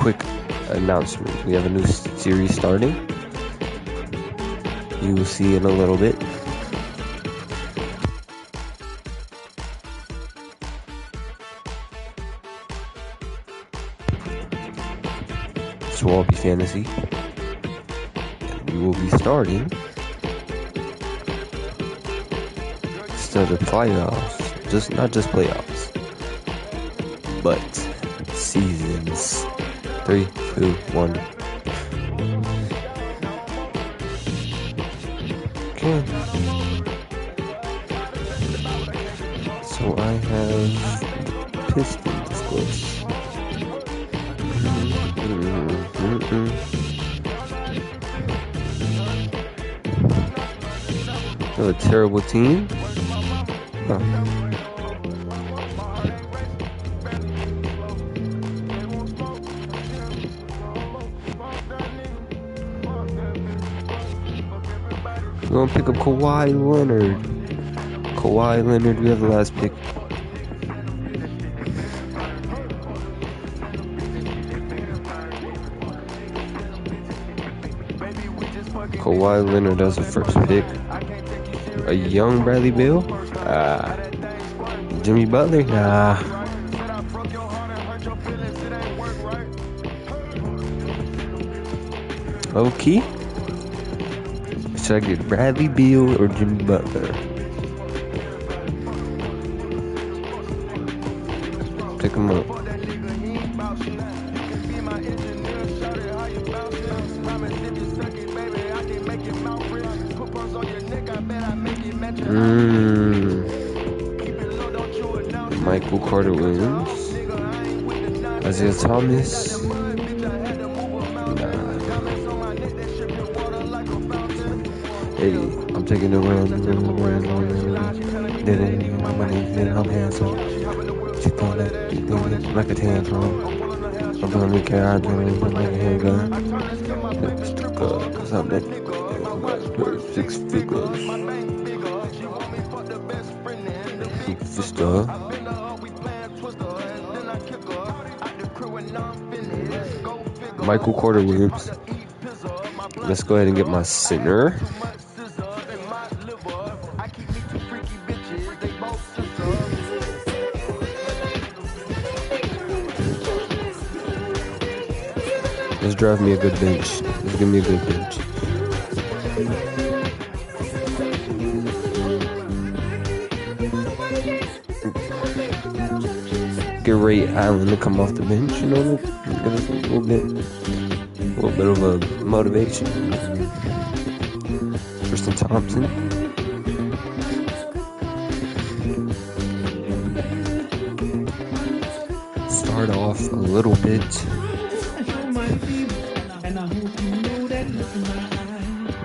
quick announcement. We have a new series starting. You will see in a little bit. Swampy Fantasy. And we will be starting instead of playoffs, not just playoffs, but seasons. 3, 2, 1. Okay. So I have the Pistons, of course. They're a terrible team. We're gonna pick up Kawhi Leonard. We have the last pick. Kawhi Leonard as the first pick. A young Bradley Beal? Jimmy Butler? Nah. Okay. Should I get Bradley Beal or Jimmy Butler? Pick him up. Michael Carter Williams. Isaiah Thomas. Hey, I'm taking the run. I'm handsome. She thought that you think like a tantrum. I'm gonna care. I'm like a handgun. Cause I'm at 6 figures. Sister. Michael Carter Williams. Let's go ahead and get my center. Let's drive me a good bench. Let's give me a good bench. Get Ray Allen to come off the bench, you know, give us a little bit of a motivation. Tristan Thompson. Start off a little bit.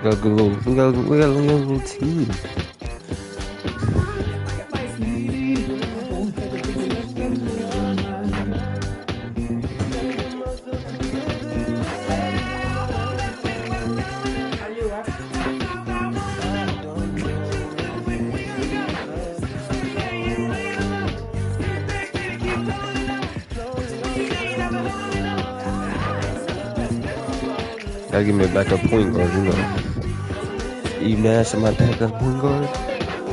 We got a little team. Gotta give me a backup point guard, you know. E Nash in my backup point guard.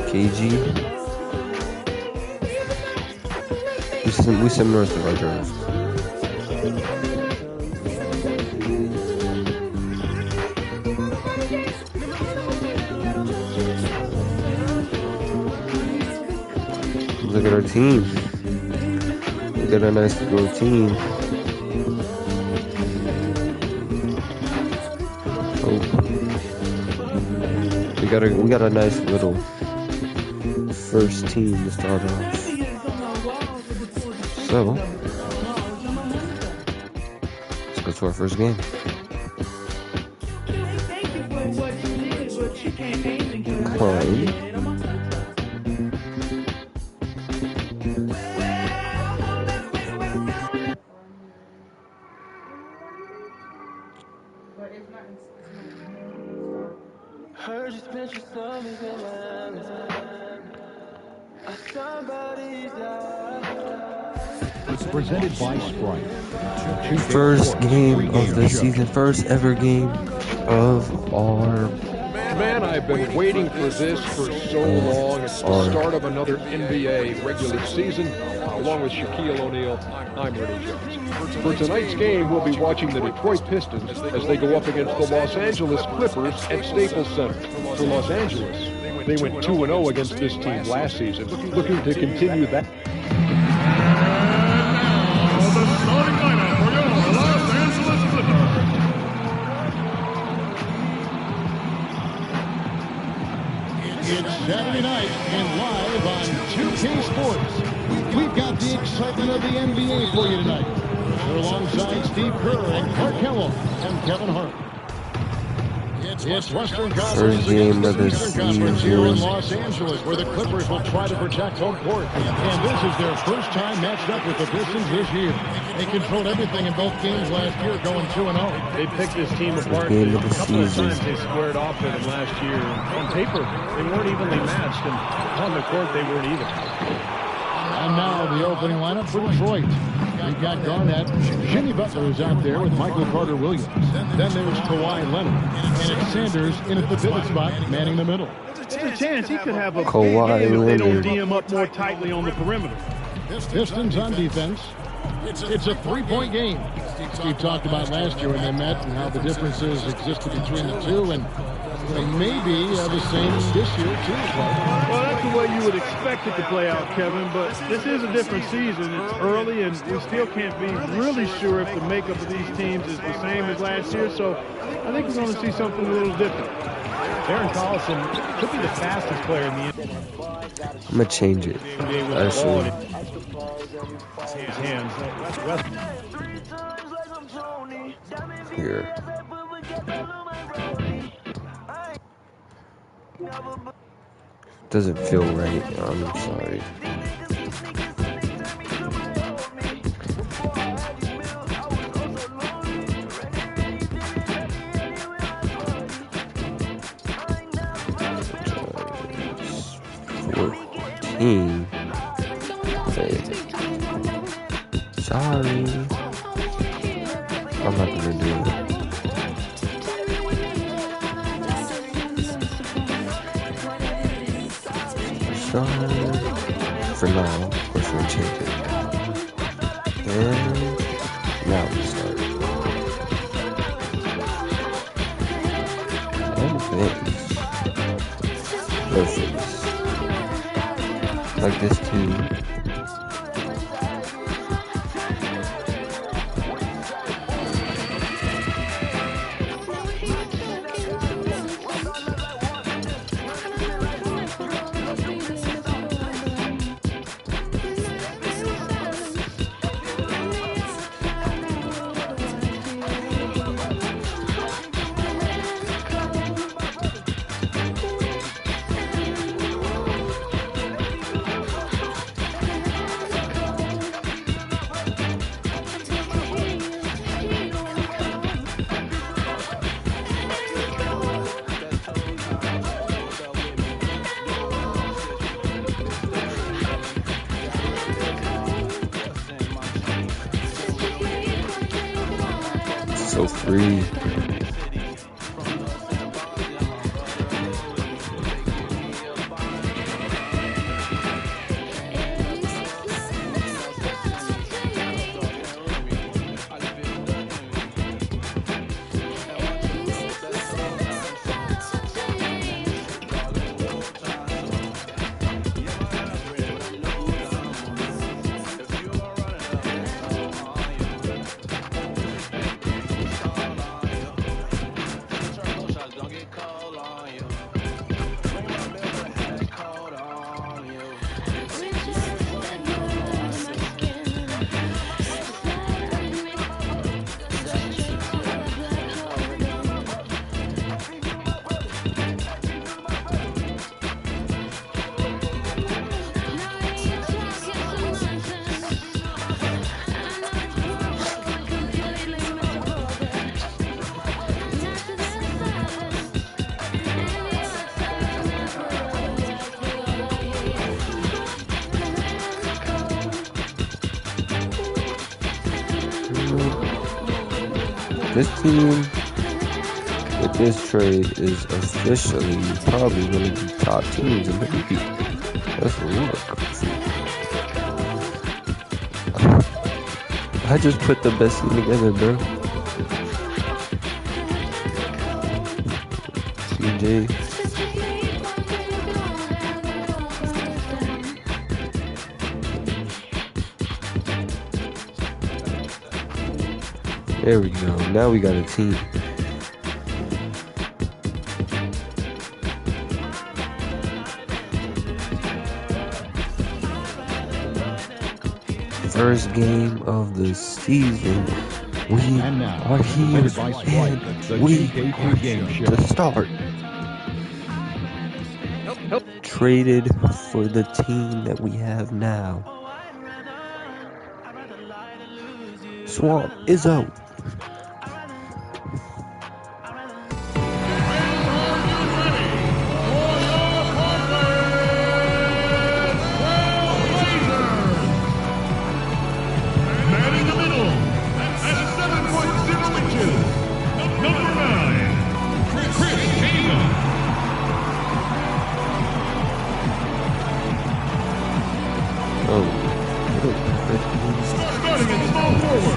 KG. We similar to our draft. Look at our team. We got a nice little team. We got a nice little first team to start off. So let's go to our first game. Klein. Heard you spent your summers in Atlanta. Somebody's died. presented by Sprite. First game of the season, first ever game of our. Man, I've been waiting for this for so long. It's the start of another NBA regular season. Along with Shaquille O'Neal, I'm Ernie Jones. For tonight's game, we'll be watching the Detroit Pistons as they go up against the Los Angeles Clippers at Staples Center. For Los Angeles, they went 2-0 against this team last season, looking to continue that. The starting lineup for your Los Angeles Clippers. It's Saturday night and live on 2K Sports. We've got the excitement of the NBA for you tonight. We're alongside Steve Kerr and Clark Kellogg and Kevin Hart. It's Western Conference against the Eastern Conference here in Los Angeles, where the Clippers will try to protect home court. And this is their first time matched up with the Pistons this year. They controlled everything in both games last year, going 2-0. They picked this team apart. A couple of times they squared off with them last year. On paper, they weren't evenly matched, and on the court, they weren't either. And now the opening lineup for Detroit. We've got Garnett. Jimmy Butler is out there with Michael Carter-Williams. Then there's Kawhi Leonard. And it's Sanders in at the pivot spot, manning the middle. There's a chance he could have a Kawhi big game if they don't Leonard. D him up more tightly on the perimeter. Pistons on defense. It's a three-point game. Steve talked about last year when they met and how the differences existed between the two, and they may be the same this year, too. Well, that's the way you would expect it to play out, Kevin, but this is a different season. It's early, and we still can't be really sure if the makeup of these teams is the same as last year, so I think we're going to see something a little different. Darren Collison could be the fastest player in the NBA. I'm gonna change it. Actually, His hands. here. Doesn't feel right. I'm sorry. Sorry. I'm not gonna do it. For now, of course we'll change it. And now we start. And things. No things. Like this too. So free. This team with this trade is officially probably going to be top teams in the league. Let's look. I just put the best team together, bro. CJ. There we go. Now we got a team. First game of the season. We are here and we are to start. Traded for the team that we have now. Swamp is out.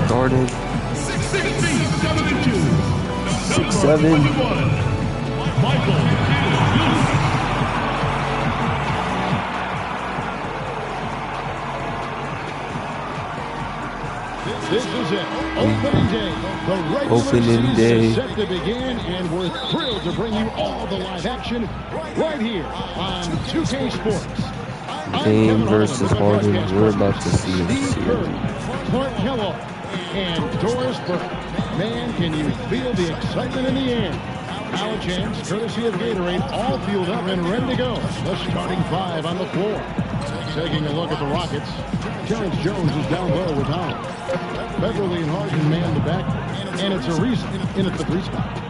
Started 6'7". This is it. Opening day. The regular Opening day. Is set to begin, and we're thrilled to bring you all the live action right here on 2K Sports. Dame versus Harden. We're about to see a series. Clark Kellogg and Doris Burke. Man, can you feel the excitement in the air? College hands, courtesy of Gatorade, all fueled up and ready to go. The starting five on the floor. Taking a look at the Rockets. Terrence Jones is down low with Howard. Beverly and Harden man the back, and it's a reason in at the three spot.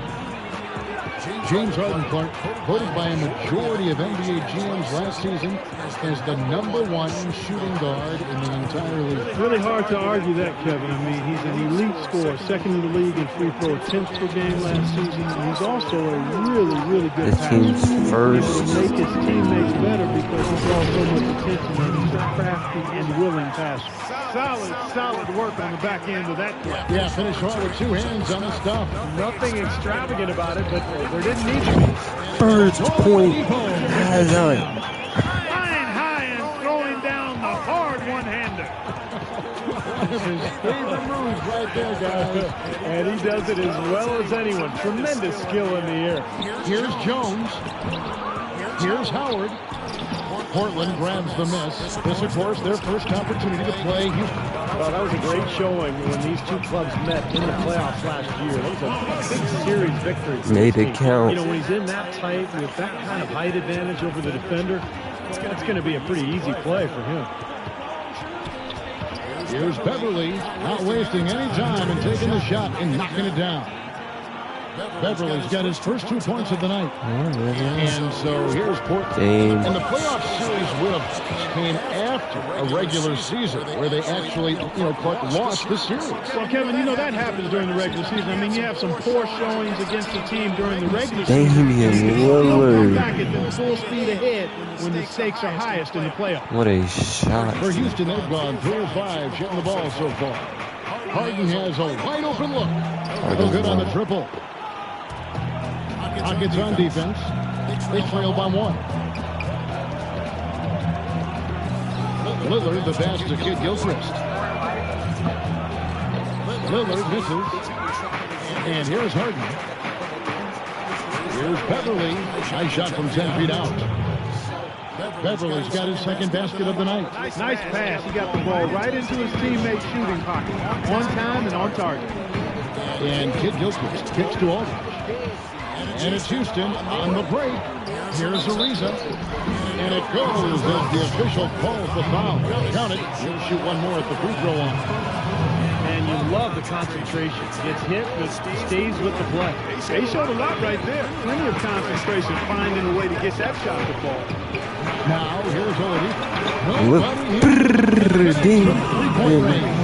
James Harden Clark, voted by a majority of NBA GMs last season as the #1 shooting guard in the entire league. It's really hard to argue that, Kevin. I mean, he's an elite scorer, second in the league in free throw attempts per game last season. And he's also a really, really good This team's first. He will make his teammates better because he draws so much attention and he's a crafty and willing passer. Solid work on the back end of that play. Yeah, finished hard with two hands on the stuff. Nothing extravagant about it, but there didn't need to be. First point has on. Flying high and throwing down the hard one-hander. One of his favorite moves right there, guys. And he does it as well as anyone. Tremendous skill in the air. Here's Jones. Here's Howard. Portland grabs the miss. This, of course, their first opportunity to play Houston. Well, that was a great showing when these two clubs met in the playoffs last year. That was a big series victory. Made it count. You know, when he's in that tight with that kind of height advantage over the defender, it's going to be a pretty easy play for him. Here's Beverly, not wasting any time and taking the shot and knocking it down. Beverly's got his first 2 points of the night. And so here's Portland. And the playoff series would have came after a regular season where they actually, Clark lost the series. Well, Kevin, that happens during the regular season. I mean, you have some poor showings against the team during the regular season. Damian Lillard. Back at them full speed ahead when the stakes are highest in the playoffs. What a shot. For Houston, they've gone 3 of 5 shooting the ball so far. Harden has a wide open look. No good on the triple. Rockets on defense. They trail by 1. Lillard, the pass to Kid Gilchrist. Lillard misses. And here's Harden. Here's Beverly. Nice shot from 10 feet out. Beverly's got his second basket of the night. Nice pass. He got the ball right into his teammate's shooting pocket. On time and on target. And Kid Gilchrist kicks to Aldridge. And it's Houston on the break. Here's Ariza. And it goes as the official calls the foul. Count it. He'll shoot one more at the free throw line. And you love the concentration. Gets hit, but stays with the play. They showed a lot right there. Plenty of concentration, finding a way to get that shot to fall. Now, here's Oladipo.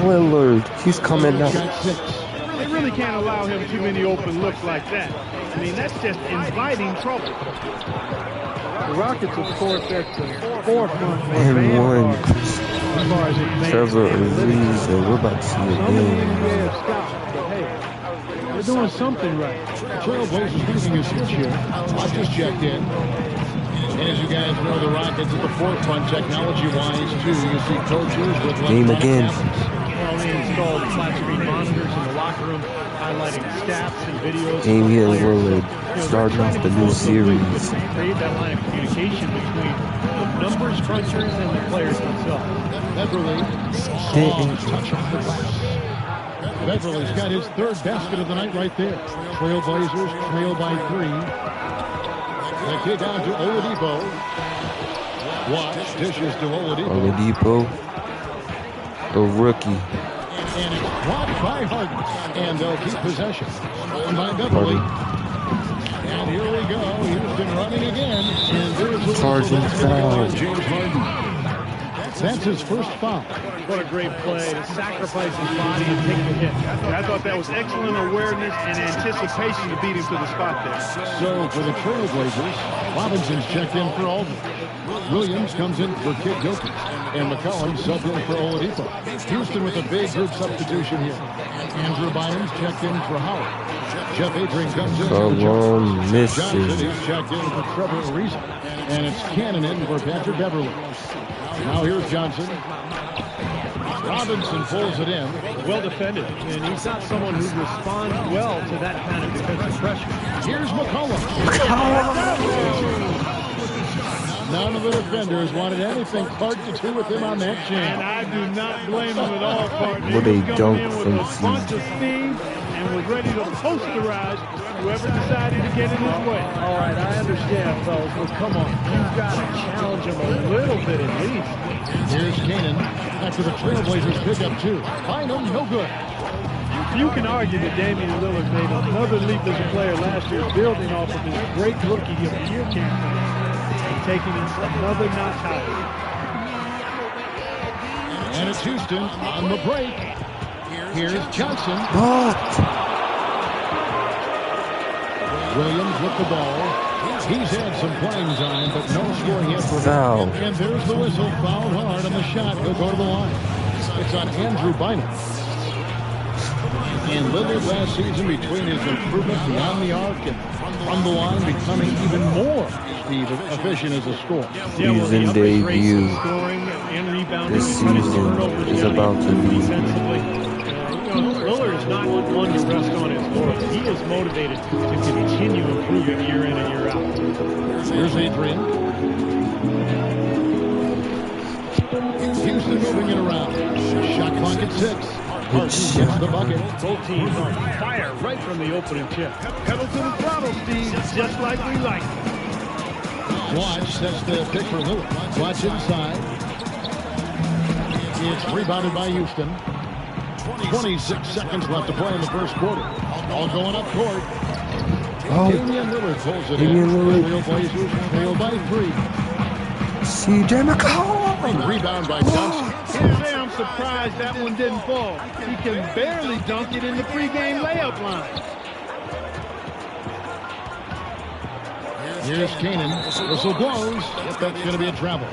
Lillard. He's coming out. They really can't allow him too many open looks like that. I mean, that's just inviting trouble. The Rockets, of course, that's the forefront for And as far as advanced Trevor analytics. Ariza, we're about to see Some it in the again. NBA have stopped, but hey, they're doing something right. Trailblazers making a switch here. Hodges checked in. And as you guys know, the Rockets at the forefront technology-wise, too. You see coaches with Game electronic again. tablets. Well, they installed flat-screen monitors in the locker room, highlighting stats and videos. Damian of players. Lillard starting off the new series. Create that line of communication between the numbers crunchers and the players themselves. Beverly, Didn't. touch off the glass. Beverly's got his third basket of the night right there. Trailblazers trail by 3. The kick out to Oladipo. Watch, dishes to Oladipo. Oladipo, a rookie. And it's blocked by Harden. And they'll keep possession. And by Beverly. And here we go. Houston running again. And there's a Charging foul. James Harden. That's his first foul. What a great play to sacrifice his body and take the hit. I thought that was excellent awareness and anticipation to beat him to the spot there. So for the Trailblazers, Robinson's checked in for Aldridge. Williams comes in for Kid Jokic. And McCollum subbed in for Oladipo. Houston with a big group substitution here. Andrew Bynum's checked in for Howard. Jeff Adrian comes in for Long Johnson. misses. He's checked in for Trevor Ariza. And it's Cannon in for Patrick Beverly. Now here's Johnson. Robinson pulls it in. Well defended, and he's not someone who responds well to that kind of defensive pressure. Here's McCollum. None of the defenders wanted anything Clark to do with him on that And chain. I do not blame him at all, partner. What He a was dunk coming in from with a bunch of speed and was ready to posterize whoever decided to get in his way. All right, I understand, fellas, but come on. You've got to challenge him a little bit at least. Here's Cannon after the Trailblazers pick up 2. Bynum, no good. You can argue that Damian Lillard made another leap as a player last year, building off of his great Rookie of the Year campaign and taking it another notch higher. And it's Houston on the break. Here's Johnson. What? Williams with the ball. He's had some playing time, but no scoring yet for him. Foul. And there's the whistle. Fouled hard on the shot. He'll go to the line. It's on Andrew Bynum. And Lillard last season, between his improvement beyond the arc and from the line, becoming even more efficient as a scorer. Season debut. This season is about to be. Lillard is not one to rest on his laurels. He is motivated to continue improving year in and year out. Here's Adrian. Houston moving it around. Shot clock at 6. Harden gets the bucket. Both teams on fire right from the opening tip. Pedal to the throttle, Steve, just like we like. Watch sets the pick for Lillard. Watch inside. It's rebounded by Houston. 26 seconds left to play in the first quarter. All going up court. Oh, Damian Lillard pulls it Damian in. Lillard. Trailblazers trail by 3. CJ McCollum. Rebound by Johnson. Can't say I'm surprised that one didn't fall. He can barely dunk it in the pregame layup line. Here's Cannon. Whistle blows. Yep, that's going to be a travel.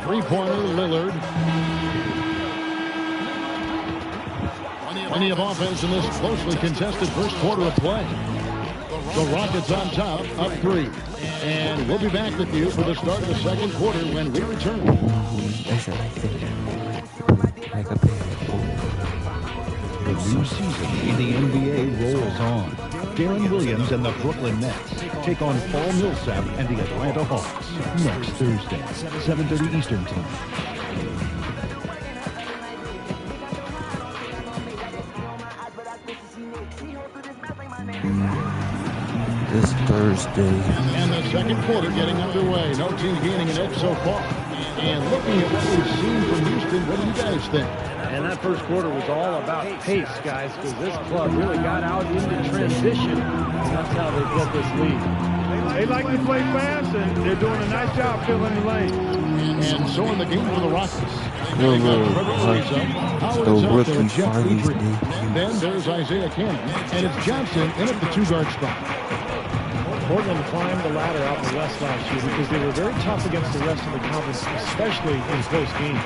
Three-pointer, Lillard. Plenty of offense in this closely contested first quarter of play. The Rockets on top, up 3. And we'll be back with you for the start of the second quarter when we return. The new season in the NBA rolls on. Darren Williams and the Brooklyn Nets take on Paul Millsap and the Atlanta Hawks next Thursday, 7:30 Eastern Time. This Thursday. And the second quarter getting underway. No team gaining an edge so far. And looking at what we've seen from Houston, what do you guys think? And that first quarter was all about pace, guys, because this club really got out into transition. And that's how they built this lead. They like to play fast, and they're doing a nice job filling the lane. And so in the game for the Rockets. No, the rookie finally. Then there's Isaiah Cannon, and it's Johnson in at the 2-guard spot. Portland climbed the ladder out the West last year because they were very tough against the rest of the conference, especially in close games.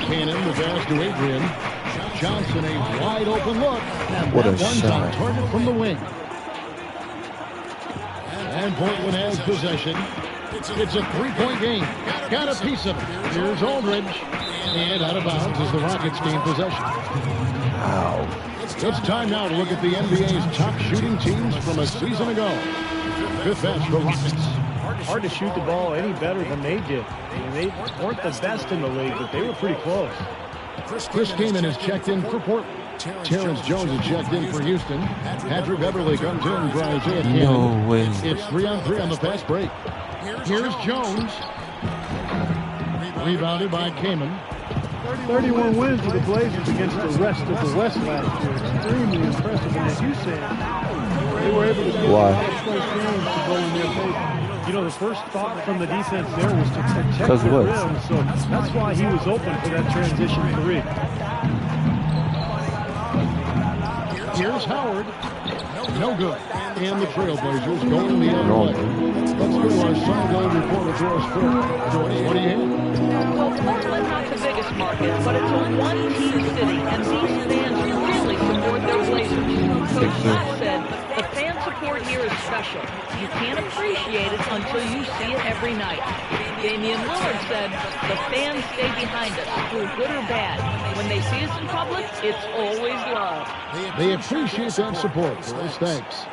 Cannon, the pass to Adrian. Johnson, a wide open look. And what a one's shot. on target from the wing. And Portland has possession. It's a 3-point game. Got a piece of it. Here's Aldridge. And out of bounds as the Rockets gain possession. Wow. It's time now to look at the NBA's top shooting teams from a season ago. Fifth best, the Rockets. Hard to shoot the ball any better than they did. I mean, they weren't the best in the league, but they were pretty close. Chris Kaman is checked in for Portland. Terrence Jones is checked in for Houston. Patrick Beverly comes in for Isaiah Cannon. No way. It's 3-on-3 on the fast break. Here's Jones. Rebounded by Kaman. 31 wins for the Blazers against the rest of the West last year. Extremely impressive. And as you said, they were able to get close games to go in their favor. You know, the first thought from the defense there was to protect the what? rim, so that's why he was open for that transition 3. Here's Howard. No good. And the Trailblazers going the other way. Let's go to our sideline reporter, Doris Burke. Doris, what do you have? Well, Portland's not the biggest market, but it's a one-team city, and these fans really support their Blazers. Coach Scott said, the fan support here is special. You can't appreciate it until you see it every night. Damian Lillard said, the fans stay behind us, through good or bad. When they see us in public, it's always love. They appreciate that support. Doris, thanks.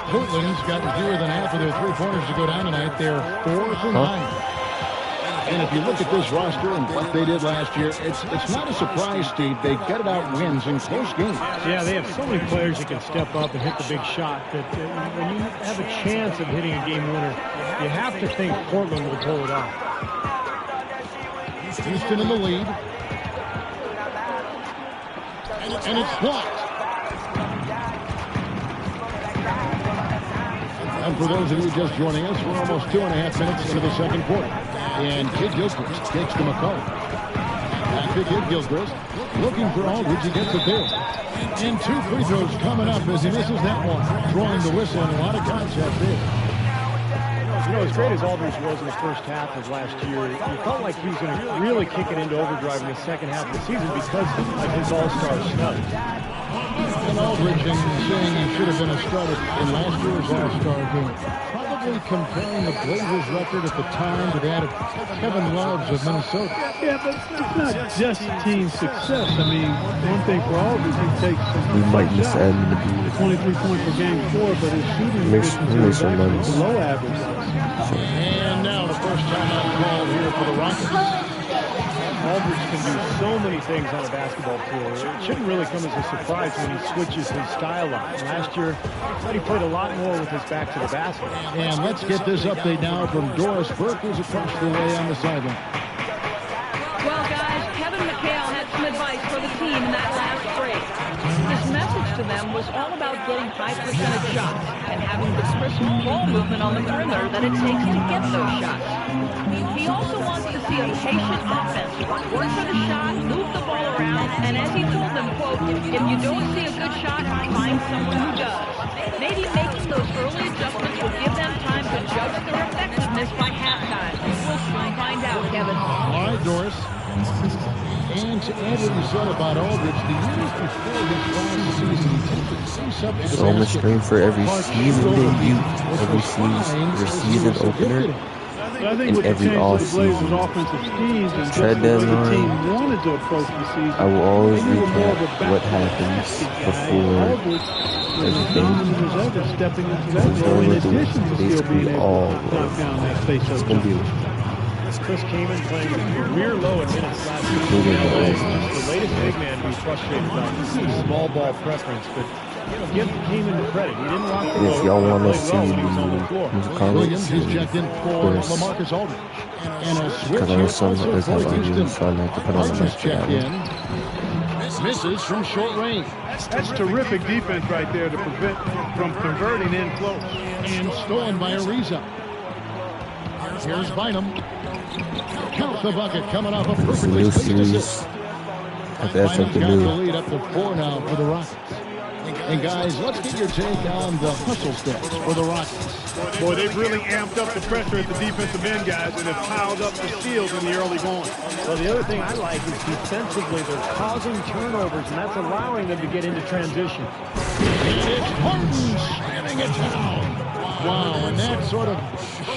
Portland's gotten fewer than half of their three-pointers to go down tonight. They're 4 for 9. And if you look at this roster and what they did last year, it's not a surprise, Steve. They gutted out wins in close games. Yeah, they have so many players that can step up and hit the big shot that when you have a chance of hitting a game winner, you have to think Portland will pull it off. Houston in the lead. And it's blocked. And for those of you just joining us, we're almost 2.5 minutes into the second quarter. And Kid Gilchrist takes to McCollum. Back to Kid Gilchrist. Looking for Aldridge. He gets it there. And 2 free throws coming up as he misses that one. Throwing the whistle and a lot of contact there. You know, as great as Aldridge was in the first half of last year, you felt like he was going to really kick it into overdrive in the second half of the season because of his all-star snub. And Aldridge saying he should have been a starter in last year's all-star game. Probably comparing the Blazers record at the time to that of Kevin Love's of Minnesota. Yeah, but it's not just team success. I mean, one thing for Aldridge, he takes We might miss shots. Edmund. 23 points per game before, but his shooting efficiency is actually below average. And now the first timeout called here for the Rockets. Aldridge can do so many things on a basketball floor. It shouldn't really come as a surprise when he switches his style up. Last year, I thought he played a lot more with his back to the basket. And let's get this update now from Doris Burke, who's across the way on the sideline. Well, guys, Kevin McHale had some advice for the team in that last break. His message to them was all about getting high percentage shots and having the crisp ball movement on the perimeter that it takes to get those shots. He also wants to see a patient offense. Work for the shot, move the ball around, and as he told them, quote, if you don't see a good shot, find someone who does. Maybe making those early adjustments will give them time to judge their effectiveness by halftime. We'll soon find out, Kevin. All right, Doris. And to add what you said about Aldridge, the years before this last season, he tended to face up to the So much basket. screen for every season debut, every season opener, But I think in what every changed all the Blazers' season. offensive schemes and just Tread the way that the line. team wanted to approach the season. I will always They needed more of a recap what happens basket guy. before Aldridge was as everything. dominant as ever, stepping into that It's role in going to addition to still basically being able all to knock down that face-up It's going to be jumper. Chris Kaman playing a career low in minutes last year. Moving the ball. The latest big man to be frustrated about his small ball preference, but give Kaman the credit. He didn't rock the If boat. y'all want to Played see well when he was on the the floor. Williams comments, is checked in for course. LaMarcus Aldridge. And a switch because I know here some also others for have Houston. argued, so I like to put on the Aldridge next checked one. in. Misses from short range. That's terrific defense right there to prevent from converting in close. And stolen by Ariza. Here's Bynum. Count the bucket coming off a perfectly New spaced series. assist. That's Bynum's something got the new. lead up to 4 now for the Rockets. And guys, let's get your take on the hustle stats for the Rockets. Boy, they've really amped up the pressure at the defensive end, guys, and have piled up the steals in the early going. Well, the other thing I like is defensively they're causing turnovers, and that's allowing them to get into transition. And it's Harden slamming it down. Wow, and that sort of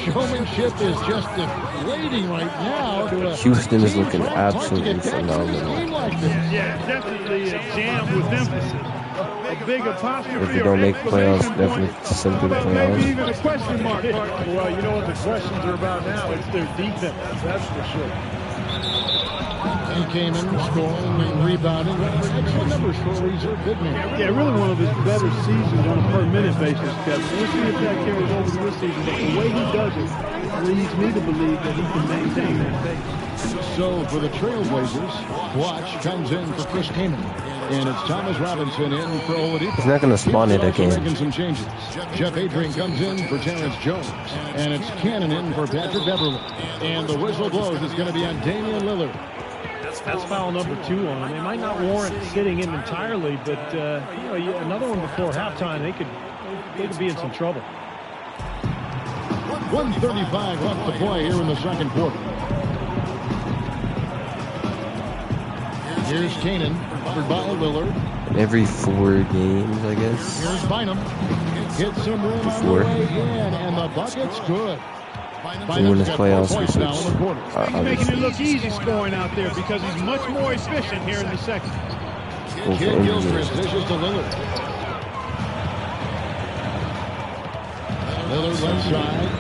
showmanship is just deflating right now. To a Houston is team looking trying hard to absolutely get back to a phenomenal. game like this. Yeah, definitely a jam with emphasis. A big apostrophe. If they don't make playoffs, exclamation definitely point, simply but maybe playoffs. even a question mark. Well, you know what the questions are about now? It's their defense, that's for sure. And Kaman scoring and rebounding. Excellent numbers for a reserve big man. Yeah, really one of his better seasons on a per-minute basis, Kevin. We'll see if that carries over to this season, but the way he does it leads me to believe that he can maintain that pace. So for the Trailblazers, Watch comes in for Chris Kaman. And it's Thomas Robinson in for Oladipo. He's not going to spawn it He's also again. making some changes. Jeff Adrian comes in for Terrence Jones. And it's Cannon in for Patrick Beverly. And the whistle blows. It's going to be on Damian Lillard. That's foul number 2 on him. They might not warrant sitting him entirely, but another one before halftime, they could be in some trouble. 1:35 left to play here in the second quarter. Here's Cannon, covered by Lillard. Every 4 games, I guess. Here's Bynum. Hits some room on the 4. way in, and the bucket's good. To win this playoffs, Points now in the quarter. He's making it look easy scoring out there because he's much more efficient here in the second. Kid Gilchrist dishes to Lillard. Lillard left side.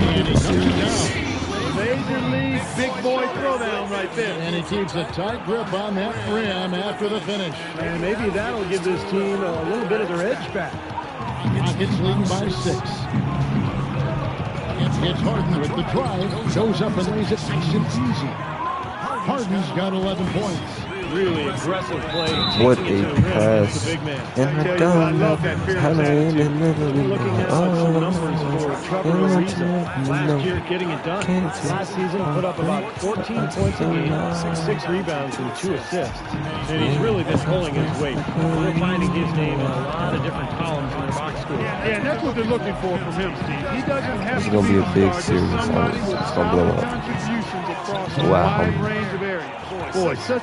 And he knocks it down. Major league big boy throwdown right there. And he keeps a tight grip on that rim after the finish. And maybe that'll give this team a little bit of their edge back. Rockets leading by 6. It's Harden with the drive. Goes up and lays it nice and easy. Harden's got 11 points. Really aggressive play. What taking it a to the rim pass. against the big man. And I don't know how to Looking at some numbers for Trevor Ariza. Last year, getting it done. Last season, put up about 14 points a game, 6 rebounds, and 2 assists. And he's really been pulling his weight. They're finding his name in a lot of different columns in their box score. Yeah, and that's what they're looking for from him, Steve. He doesn't have It's gonna be a big series. Somebody with It's gonna blow solid up. contributions across a Wow. wide range of areas. Boy, such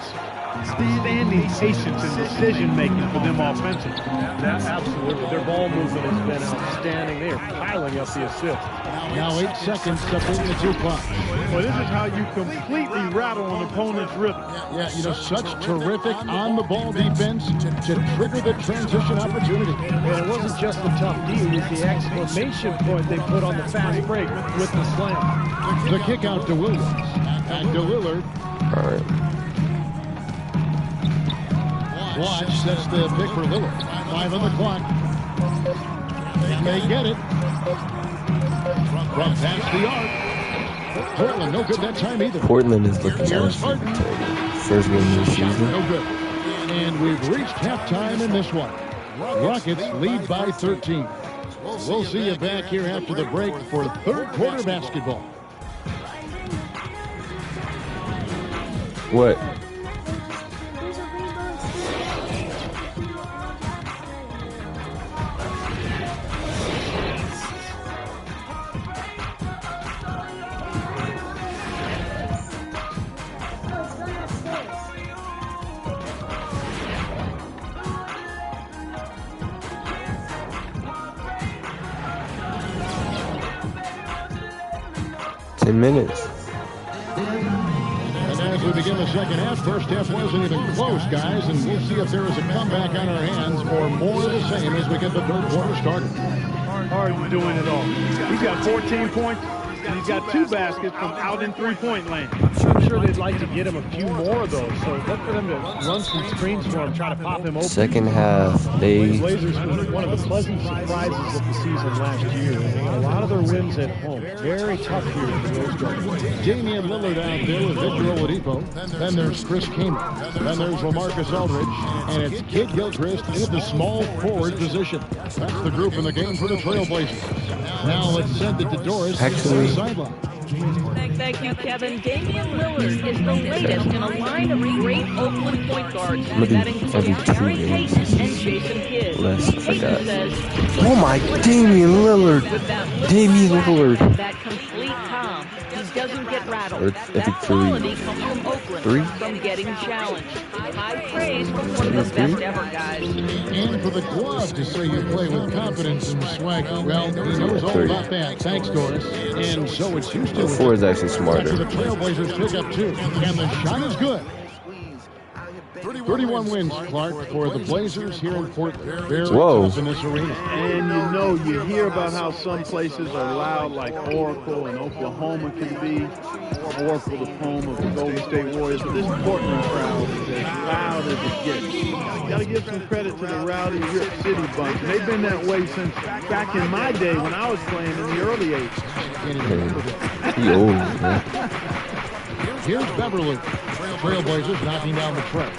standing patience and decision-making for them offensively. Absolutely. Their ball movement has been outstanding. They are piling up the assists. Now 8 seconds to bring the 2 clock. Well, this is how you completely rattle an opponent's rhythm. Yeah, such terrific on-the-ball defense to trigger the transition opportunity. And it wasn't just the tough D, it was the exclamation point they put on the fast break with the slam. The kick out to Williams. And to Lillard. All right. Watch sets the pick for Lillard. 5 on the clock. And they get it. From past the arc. Portland, no good that time either. Portland is looking Here's awesome. Harden. First game of the season. No good. And we've reached halftime in this one. Rockets lead by 13. We'll see you back here after the break for third quarter basketball. What? Minutes. And as we begin the second half, first half wasn't even close, guys, and we'll see if there is a comeback on our hands or more of the same as we get the third quarter started. Harden doing it all. He's got 14 points, and he's got 2 baskets from out in three-point land. I'm sure they'd like to get him a few more of those, so look for them to run some screens for him, try to pop him open. Second half, The Blazers were one of the pleasant surprises of the season last year, and they got a lot of their wins at home. Very tough here in the Rose Garden. Damian Lillard out there with Victor Oladipo. Then there's Chris Kaman. Then there's LaMarcus Aldridge. And it's Kid Gilchrist in the small forward position. That's the group in the game for the Trailblazers. Now let's send it to Doris. Actually, sideline. Thank you, Kevin. Damian Lillard is the latest in a line of great Oakland point guards that includes Gary Payton and Jason Kidd. Payton says, oh my, Damian Lillard. Damian Lillard. That complete calm. He doesn't get rattled. That quality comes from Oakland, from getting challenged. High praise from one of the best ever guys. And for the glove to say you play with confidence and swag. Well, he knows all about that. Thanks, Doris. And so it's Houston. 4 is actually smarter. The Trailblazers pick up 2, and the shot is good. 31 wins, Clark, for the Blazers here in Portland. Very tough in this arena. And you hear about how some places are loud, like Oracle and Oklahoma can be. Oracle, the home of the Golden State Warriors. But this Portland crowd is as loud as it gets. You got to give some credit to the Rowdy Rip City bunch. And they've been that way since back in my day when I was playing in the early 80s. He old, man. Here's Beverly. Trailblazers knocking down the tray.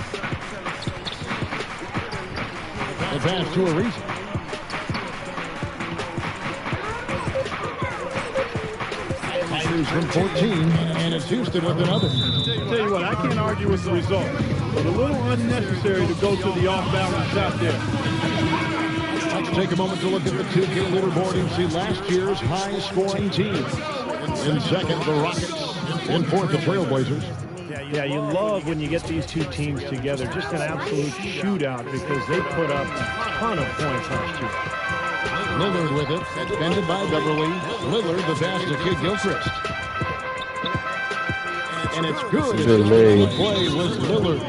Advance to Ariza. Tigers from 14, and it's Houston with another. Tell you what, I can't argue with the result. But a little unnecessary to go to the off-balance shot there. Let's take a moment to look at the 2K leaderboard and see last year's high-scoring teams. In second, the Rockets. In fourth, the Trailblazers. Yeah, you love when you get these two teams together. Just an absolute shootout because they put up a ton of points last year. Lillard with it, defended by Beverly. Lillard, the pass to Kid Gilchrist. And it's good. The play was Lillard.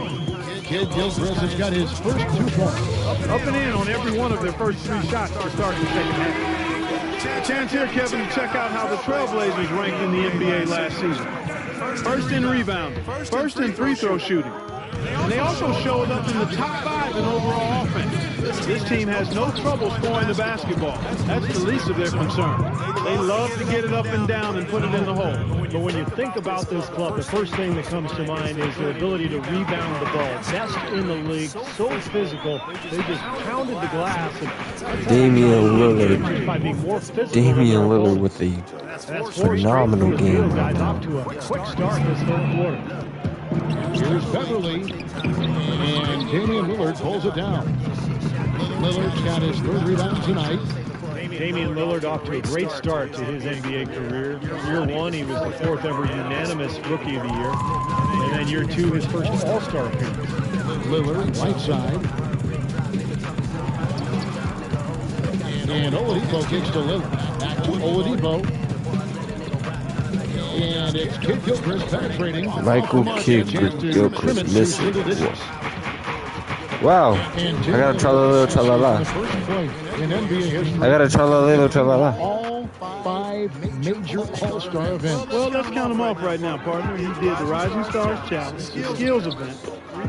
Kid Gilchrist has got his first 2 points. Up and in on every one of their first 3 shots to start the second half. Chance here, Kevin, to check out how the Trailblazers ranked in the NBA last season. First in rebounding, first in free throw shooting. And they also showed up in the top 5 in overall offense. This team has no trouble scoring the basketball. That's the least of their concern. They love to get it up and down and put it in the hole. But when you think about this club, the first thing that comes to mind is their ability to rebound the ball. Best in the league, so physical. They just pounded the glass. And Damian Lillard. By being more physical. Damian Lillard with a phenomenal game. Guys off to a quick start this third quarter. Here's Beverly, and Damian Lillard pulls it down. Lillard's got his 3rd rebound tonight. Damian Lillard off to a great start to his NBA career. Year 1, he was the 4th ever unanimous Rookie of the Year. And then year 2, his first All-Star appearance. Lillard, right side. And Oladipo kicks to Lillard. Back to Oladipo. And it's Kid Gilchrist penetrating. Michael Kidd Gilchrist missing. Wow. I got a tra-la-la. I got a tra-la-la. All 5 major All-Star events. Well, let's count them off right now, partner. He did the Rising Stars Challenge, the Skills event,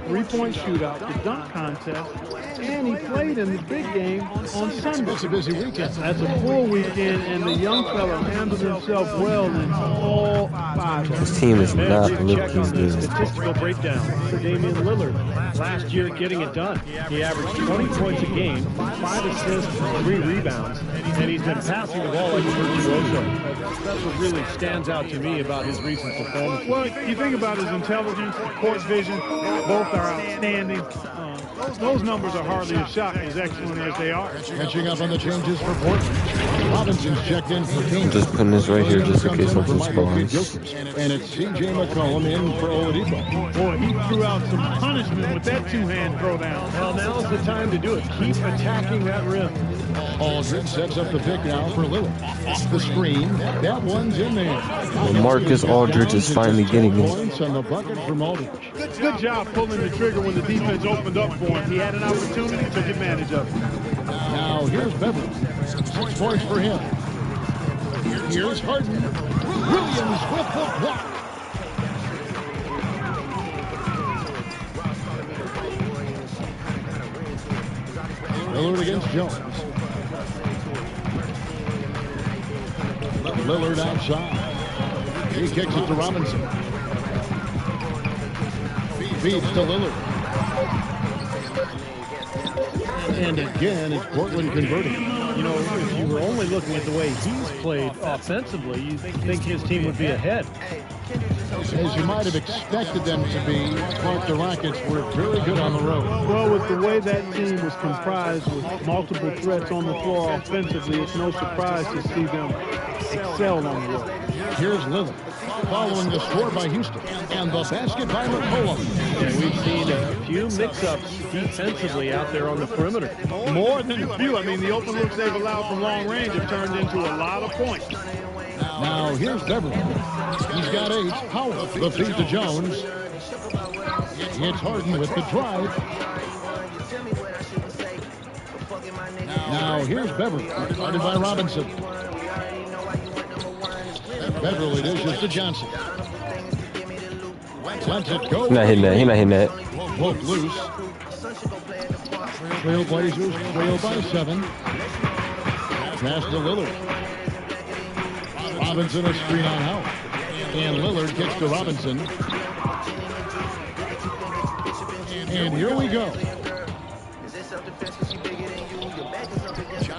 3-point shootout, the dunk contest, and he played in the big game on Sunday. It's a busy weekend. That's a full weekend, and the young fellow handled himself well in all 5. This team is not looking good. Statistical breakdown for Damian Lillard. Last year, getting it done. He averaged 20 points a game, 5 assists, 3 rebounds, and he's been passing the ball like a virtuoso. That's what really stands out to me about his recent performance. Well, you think about his intelligence, court vision, both are outstanding. Those numbers are hardly as shocking, as excellent as they are. Catching up on the changes for Portland. Robinson's checked in for King. I'm just putting this right here just in case something spawns. And it's C.J. McCollum in for Oladipo. Boy, he threw out some punishment with that 2-hand throwdown. Well, now's the time to do it. Keep attacking that rim. Aldridge sets up the pick now for Lillard. Off the screen. That one's in there. Well, Marcus Aldridge is finally getting it. Points on the bucket from Aldridge. Good job pulling the trigger when the defense opened up for him. He had an opportunity, took advantage of it. Now here's Beverly. 6 points for him. Here's Harden. Williams with the block. Lillard against Jones. Lillard outside. He kicks it to Robinson. Feeds to Lillard. And again, it's Portland converting. You know, if you were only looking at the way he's played offensively, you'd think his team would be ahead. As you might have expected them to be, Clark, the Rockets were very good on the road. Well, with the way that team was comprised with multiple threats on the floor offensively, it's no surprise to see them excel on the road. Here's Lillard, following the score by Houston, and the basket by McCollum. And we've seen a few mix-ups defensively out there on the perimeter. More than a few. I mean, the open looks they've allowed from long range have turned into a lot of points. Now here's Beverly. He's got 8. Howell, the feed to Jones. It's Harden with the drive. Now here's Beverly, guarded by Robinson. Beverly dishes to Johnson. Lets it go. He's not hitting that. He's not hitting that. Wolf loose. Trailblazers trail by 7. Pass to Lillard. Robinson a screen on Howell. And Lillard kicks to Robinson. And here we go.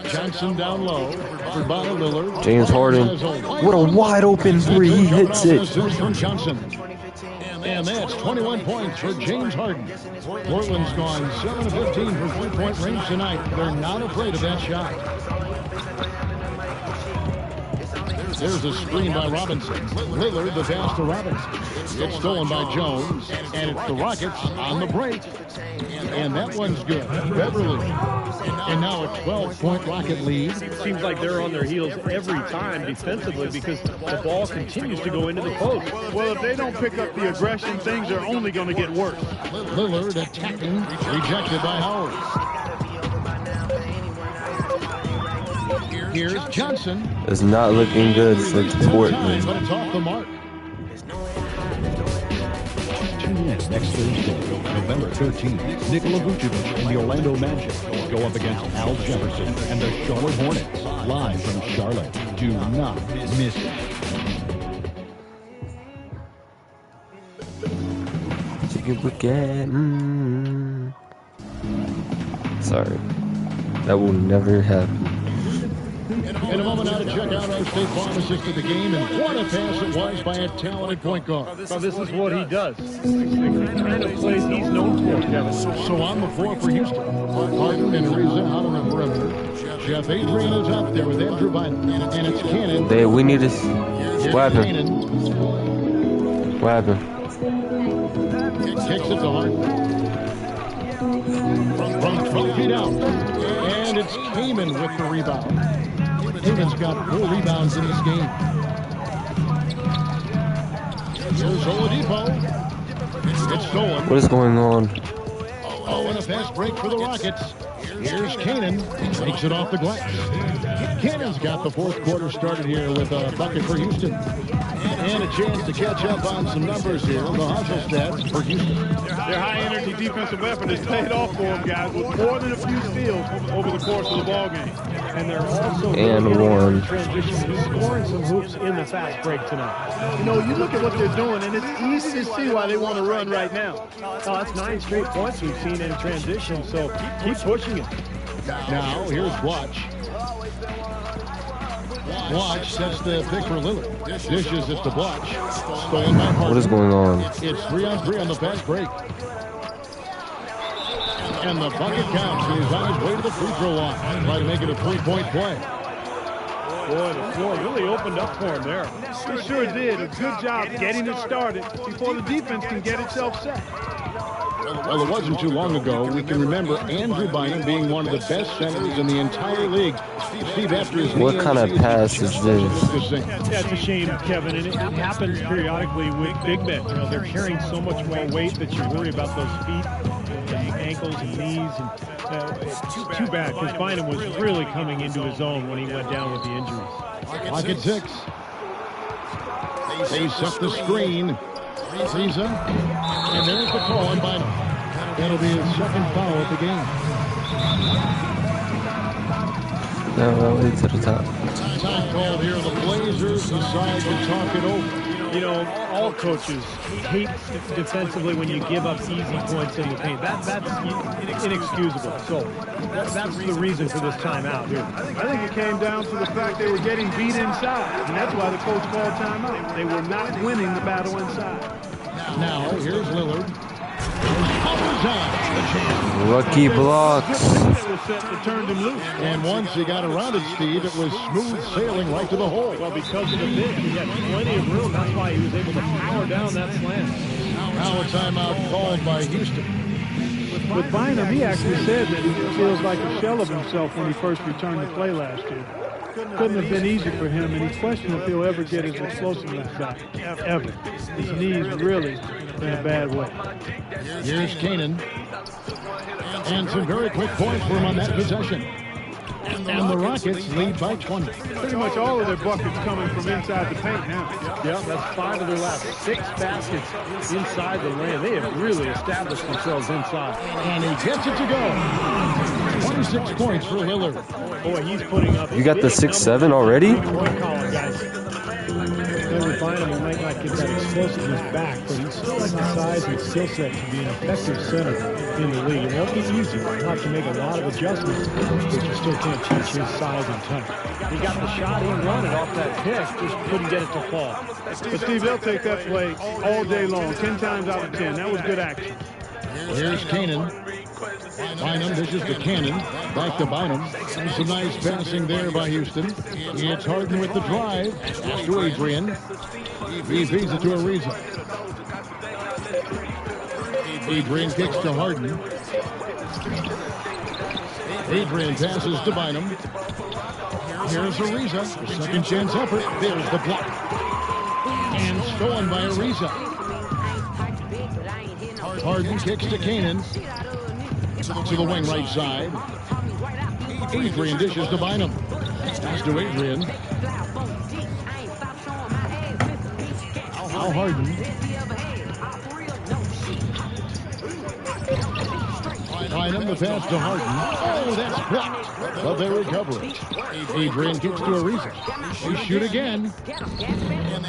Johnson down low. For Lillard. James Harden. What a wide open three. He hits it. From Johnson. And that's 21 points for James Harden. Portland's gone 7 of 15 from three-point range tonight. They're not afraid of that shot. There's a screen by Robinson. Lillard, the pass to Robinson. It's stolen by Jones, and it's the Rockets on the break. And that one's good. Beverly. And now a 12-point Rocket lead. It seems like they're on their heels every time defensively because the ball continues to go into the post. Well, if they don't pick up the aggression, things are only going to get worse. Lillard attacking, rejected by Howard. Here's Johnson. It's not looking good for Portland. But it's off the mark. Tune in next Thursday, November 13th. Nikola Vucevic and the Orlando Magic go up against Al Jefferson and the Charlotte Hornets, live from Charlotte. Do not miss it. Sorry. That will never happen. In a moment now to check out our State Farm assist of the game, and what a pass it was by a talented point guard. So this is what he does. The kind of plays he's known for, Kevin. So on the floor for Houston, Harden and Ariza out on the perimeter. Jeff Adrian is up there with Andrew Bynum, and it's Cannon. We need to. What happened? What happened? Kicks it to Harden. From 12 feet out, and it's Kaman with the rebound. Kaman's got 4 rebounds in this game. Here's Oladipo. It's stolen. What is going on? Oh, and a fast break for the Rockets. Here's Cannon. Takes it off the glass. Cannon's got the fourth quarter started here with a bucket for Houston. And a chance to catch up on some numbers here. The hustle stats for Houston. Their high-energy defensive effort has paid off for them, guys, with more than a few steals over the course of the ball game. And they're also one. transition. He's scoring some hoops in the fast break tonight. You know, you look at what they're doing, and it's easy to see why they want to run right now. Oh, that's 9 straight points we've seen in transition, so keep pushing it. Now, here's Watch. Watch sets the pick for Lillard. Dishes it to Watch. Stolen by Harden. What is going on? It's 3-on-3 on the fast break. And the bucket counts. He's on his way to the free throw line. Try to make it a 3-point play. Boy, the floor really opened up for him there. They sure did. A good job getting it started before the defense can get itself set. Well, it wasn't too long ago. We can remember Andrew Bynum being one of the best centers in the entire league. Steve, after his What kind of pass is this? Yeah, it's a shame, Kevin, and it happens periodically with big men. You know, they're carrying so much more weight that you worry about those feet, and ankles and knees. And it's too bad because Bynum was really coming into his own when he went down with the injuries. Pocket 6. They set the screen. Ariza. And there's the call on Bynum. That'll be his second foul of the game. Now way to the top. Time called here. The Blazers decide to talk it over. You know, all coaches hate defensively when you give up easy points in the paint. That's inexcusable. So that's the reason for this timeout here. I think it came down to the fact they were getting beat inside, and that's why the coach called timeout. They were not winning the battle inside. Now, here's Lillard. Rookie blocks. Turned him loose. And once he got around it, Steve, it was smooth sailing right to the hole. Well, because of the bench, he had plenty of room. That's why he was able to power down that slant. Now a timeout called by Houston. With Bynum, he actually said that he feels like a shell of himself when he first returned to play last year. Couldn't have been easy for him, and he questioned if he'll ever get his explosiveness back. Ever. His knee's really in a bad way. Here's Canaan. And some very quick points for him on that possession. And the Rockets lead by 20. Pretty much all of their buckets coming from inside the paint now. Yeah, that's 5 of their last 6 baskets inside the lane. They have really established themselves inside. And he gets it to go. 26 points for Lillard. Boy, he's putting up. You got the 6-7 already? Bynum, he might not get that explosiveness back, but he's still like the size and skill set to be an effective center in the league. It won't be easy. You'll have to make a lot of adjustments, but you still can't teach his size and touch. He got the shot in running off that pick, just couldn't get it to fall. But Steve, they'll take that play all day long, 10 times out of 10. That was good action. Here's Canaan. Bynum dishes to Cannon. Back to Bynum. And some nice passing there by Houston. It's Harden with the drive. Pass to Adrian. He feeds it to Ariza. Adrian kicks to Harden. Adrian passes to Bynum. Here's Ariza. The second chance effort. There's the block. And stolen by Ariza. Harden kicks to Canaan. To the wing right side. Adrian dishes to Bynum. Pass to Adrian. Al Harden. Bynum, the pass to Harden. Oh, that's blocked. But they recover it. Adrian kicks to Ariza. They shoot again.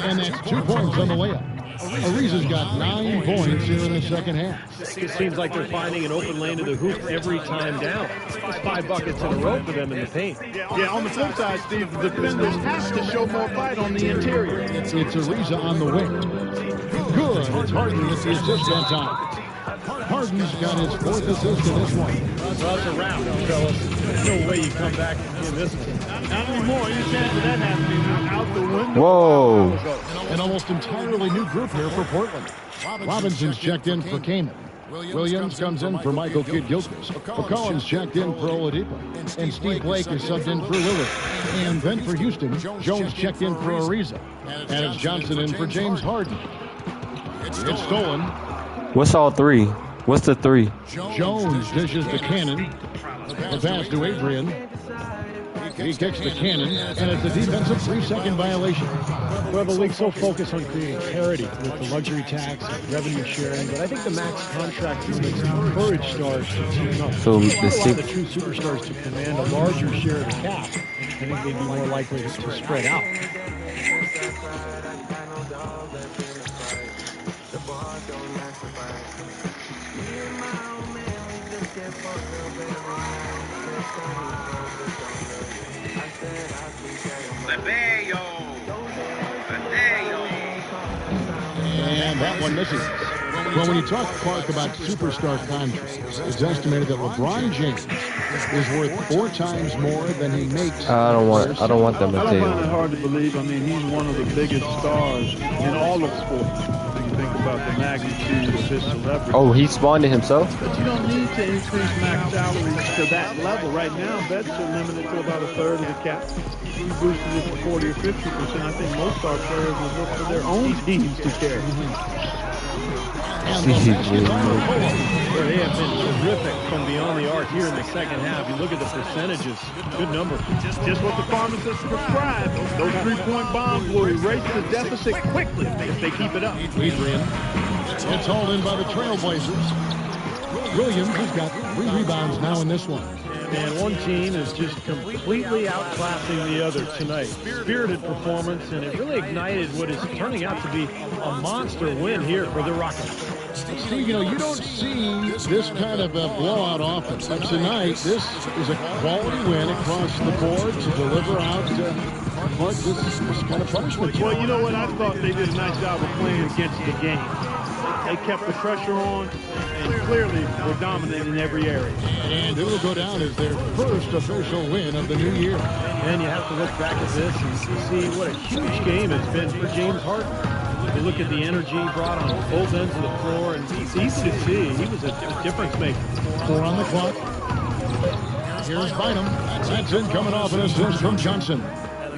And that's 2 points on the layup. Ariza's got 9 points here in the second half. It seems like they're finding an open lane to the hoop every time down. It's 5 buckets in a row for them in the paint. Yeah, on the flip side, Steve, the defenders have to show more fight on the interior. It's Ariza on the wing. Good. It's Harden with the assist that time. Harden's got his 4th assist in this one. Well, that's a wrap, fellas. There's no way you come back in this one. Not anymore. Any chance of that happening out the window. Whoa. An almost entirely new group here for Portland. Robinson's checked in for Kaman. Williams comes in for Michael Kidd-Gilchrist. McCollum's checked in for Oladipo. And Steve Blake is subbed in for Lillard. And then for Houston, Jones checked in for Ariza. And it's Johnson in for James Harden. It's stolen. What's all 3? What's the 3? Jones dishes to Cannon. The pass to Adrian. He kicks to Cannon, and it's a defensive 3-second violation. Well, the league's so focused on creating parity with the luxury tax and revenue sharing, but I think the max contract limits encourage stars to team up. So the true superstars to command a larger share of the cap. I think they'd be more likely to spread out. And that one misses. Well, when you talk, Clark, about superstar contracts, it's estimated that LeBron James is worth 4 times more than he makes. I don't want them to I don't tell find you. it hard to believe. I mean, he's one of the biggest stars in all of sports. When you think about the magnitude of his celebrity. Oh, he spawned it himself? But you don't need to increase max salaries to that level. Right now, bets are limited to about 1/3 of the cap. If you boosted it to 40 or 50%, I think most star players would look for their own teams to carry. And the basket by McCullough. Well, they have been terrific from beyond the arc here in the second half. You look at the percentages, good number. Just what the pharmacist prescribed. Those three-point bombs will erase the deficit quickly if they keep it up. Adrian. It's hauled in by the Trailblazers. Williams has got 3 rebounds now in this one. And one team is just completely outclassing the other tonight. Spirited performance, and it really ignited what is turning out to be a monster win here for the Rockets. Steve, you know, you don't see this kind of a blowout often. But tonight, this is a quality win across the board to deliver out Mark, this kind of punishment. Well, you know what? I thought they did a nice job of playing against the game. They kept the pressure on and clearly were dominant in every area. And it will go down as their first official win of the new year. And you have to look back at this and see what a huge game it's been for James Harden. You look at the energy brought on both ends of the floor, and it's easy to see he was a difference maker. 4 on the clock. Here's Bynum. That's in, coming off an assist from Johnson.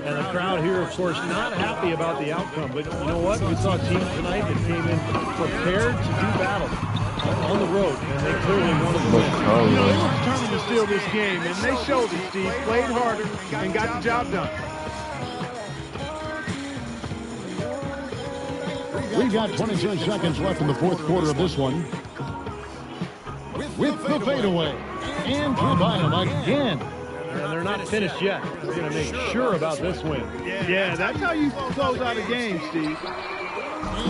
And the crowd here, of course, not happy about the outcome. But you know what? We saw a team tonight that came in prepared to do battle on the road, and they clearly wanted to win. You know, they were determined to steal this game, and they showed it, Steve. Played harder and got the job done. We've got 22 seconds left in the fourth quarter of this one. With the fadeaway. Andrew Bynum again. And they're not finished yet. They're going to make sure about this win. Yeah, that's how you close out a game, Steve.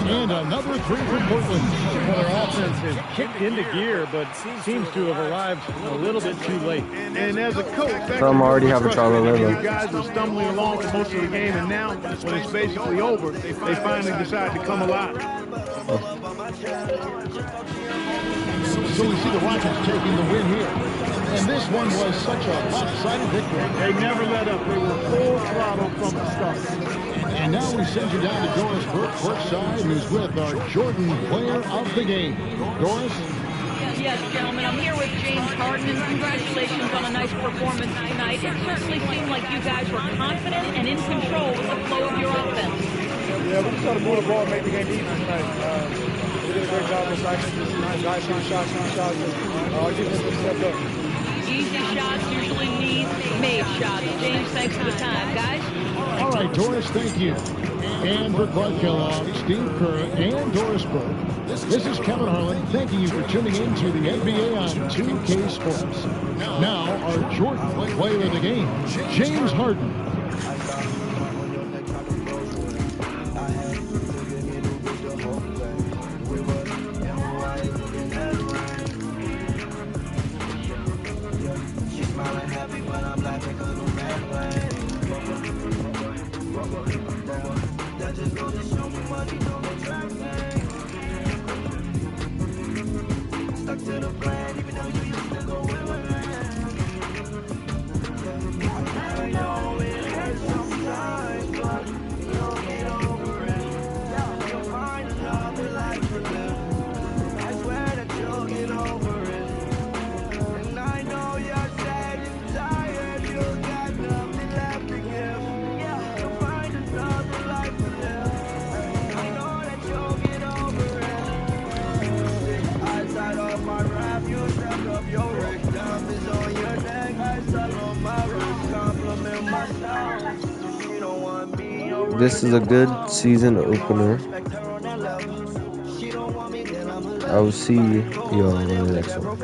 And another 3 for Portland. Well, their offense has kicked into gear, but seems to have arrived a little bit too late. And as a coach, Some already have a Charlie you Lilla. guys were stumbling along for most of the game, and now, when it's basically over, they finally decide to come alive. So we see the Rockets taking the win here. And this one was such a lopsided victory. They never let up. They were full throttle from the start. And now we send you down to Doris Burke, courtside, who's with our Jordan Player of the Game. Doris? Yes, gentlemen, I'm here with James Harden, and congratulations on a nice performance tonight. It certainly seemed like you guys were confident and in control with the flow of your offense. Yeah, we just got to move the ball and make the game easy tonight. We did a great job of just nice guys shooting shots, and our defense just stepped up. Easy shots usually need made shots. James, thanks for the time, guys. All right, Doris, thank you. And for Clark Kellogg, Steve Kerr, and Doris Burke, this is Kevin Harlan thanking you for tuning in to the NBA on 2K Sports. Now, our Jordan Player of the Game, James Harden. This is a good season opener. I will see y'all in the next one.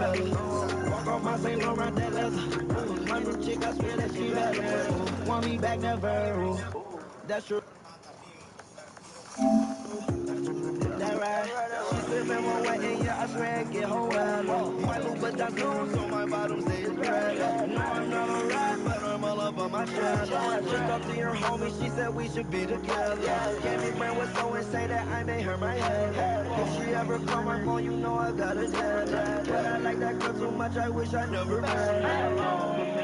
She said we should be together. Gave me friend with so and say that I made her my head. If she ever call my phone, you know I gotta tell her. But I like that girl so much, I wish I never met her.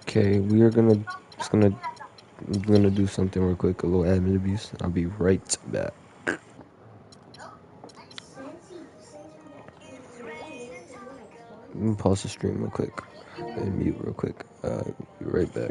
Okay, I'm gonna do something real quick, a little admin abuse. I'll be right back. Let me pause the stream real quick and mute real quick. Be right back.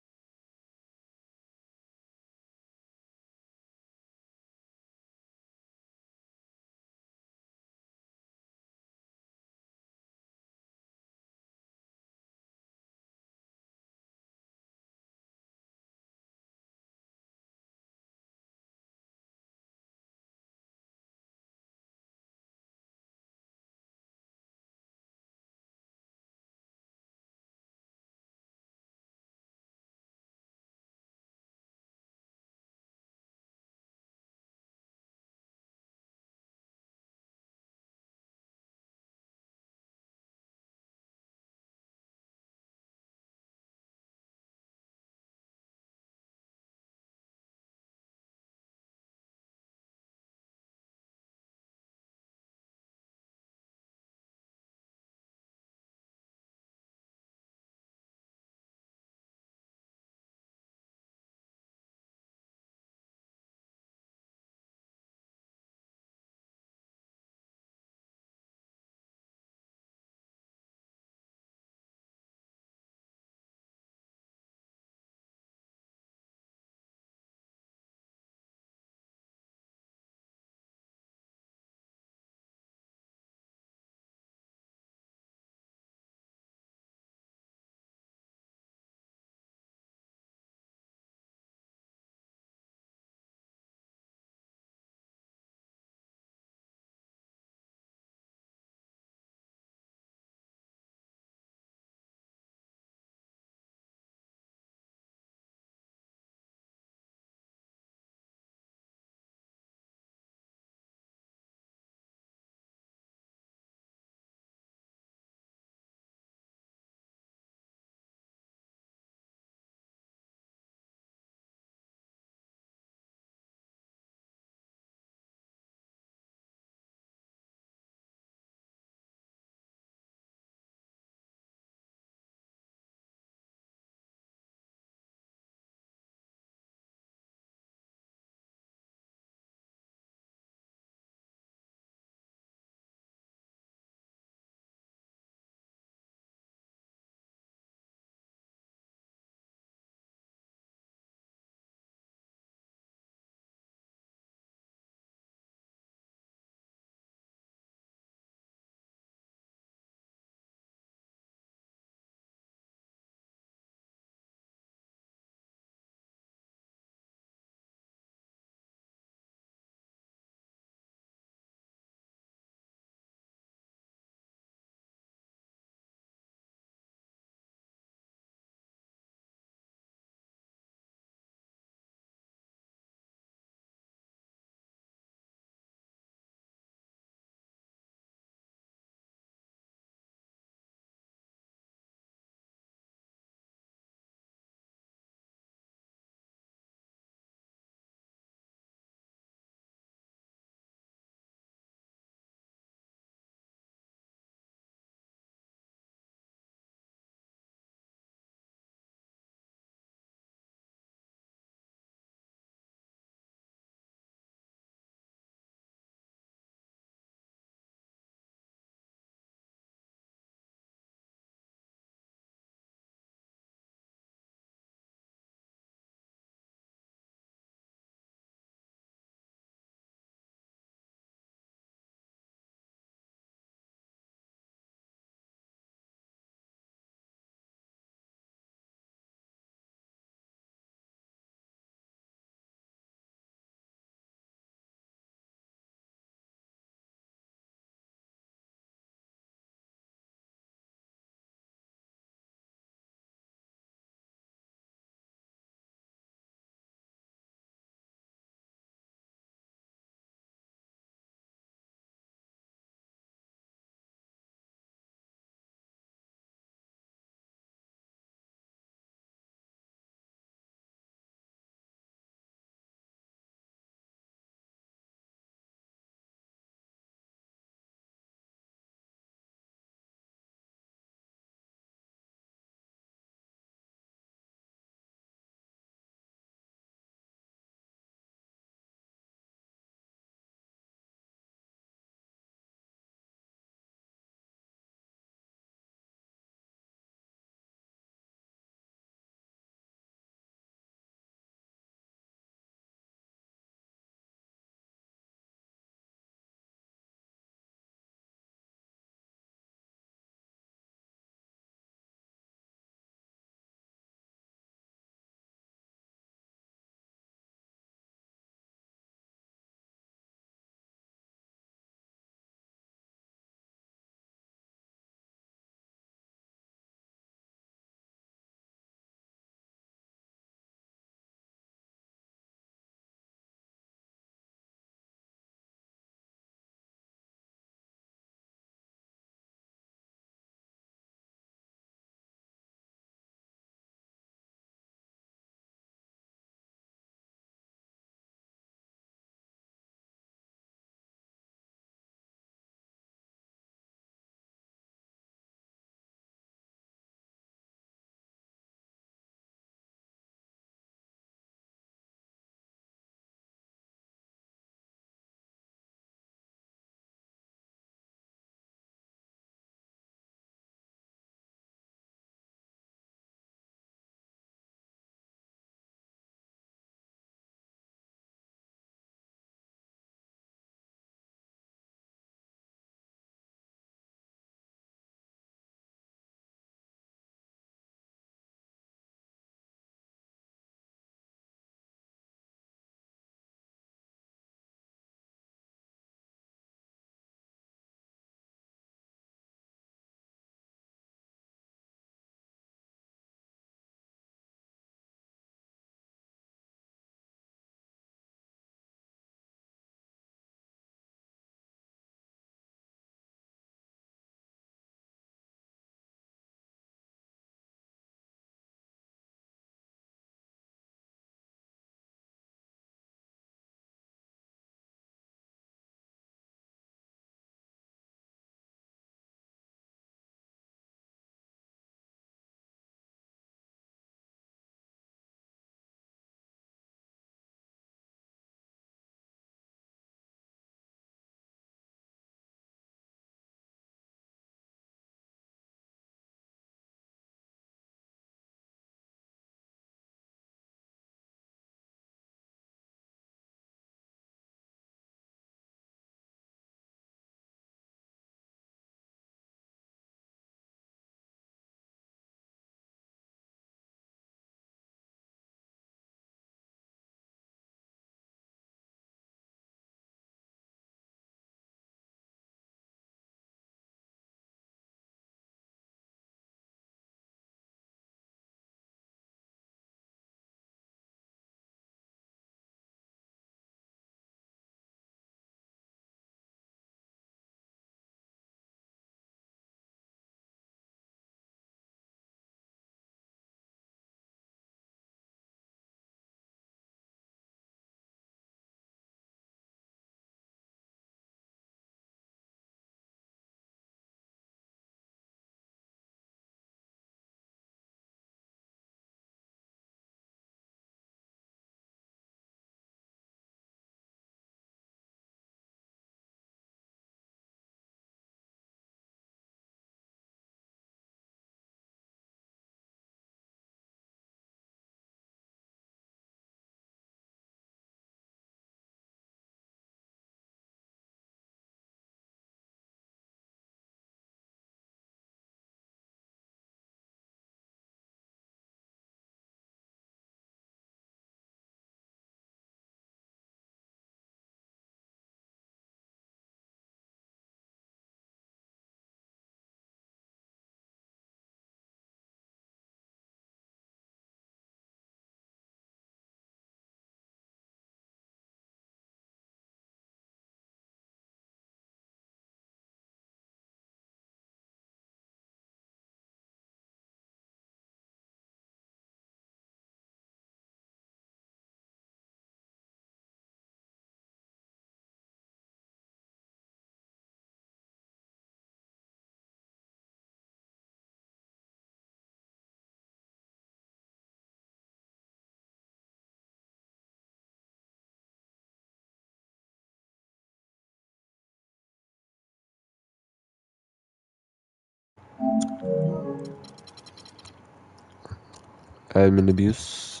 Admin abuse.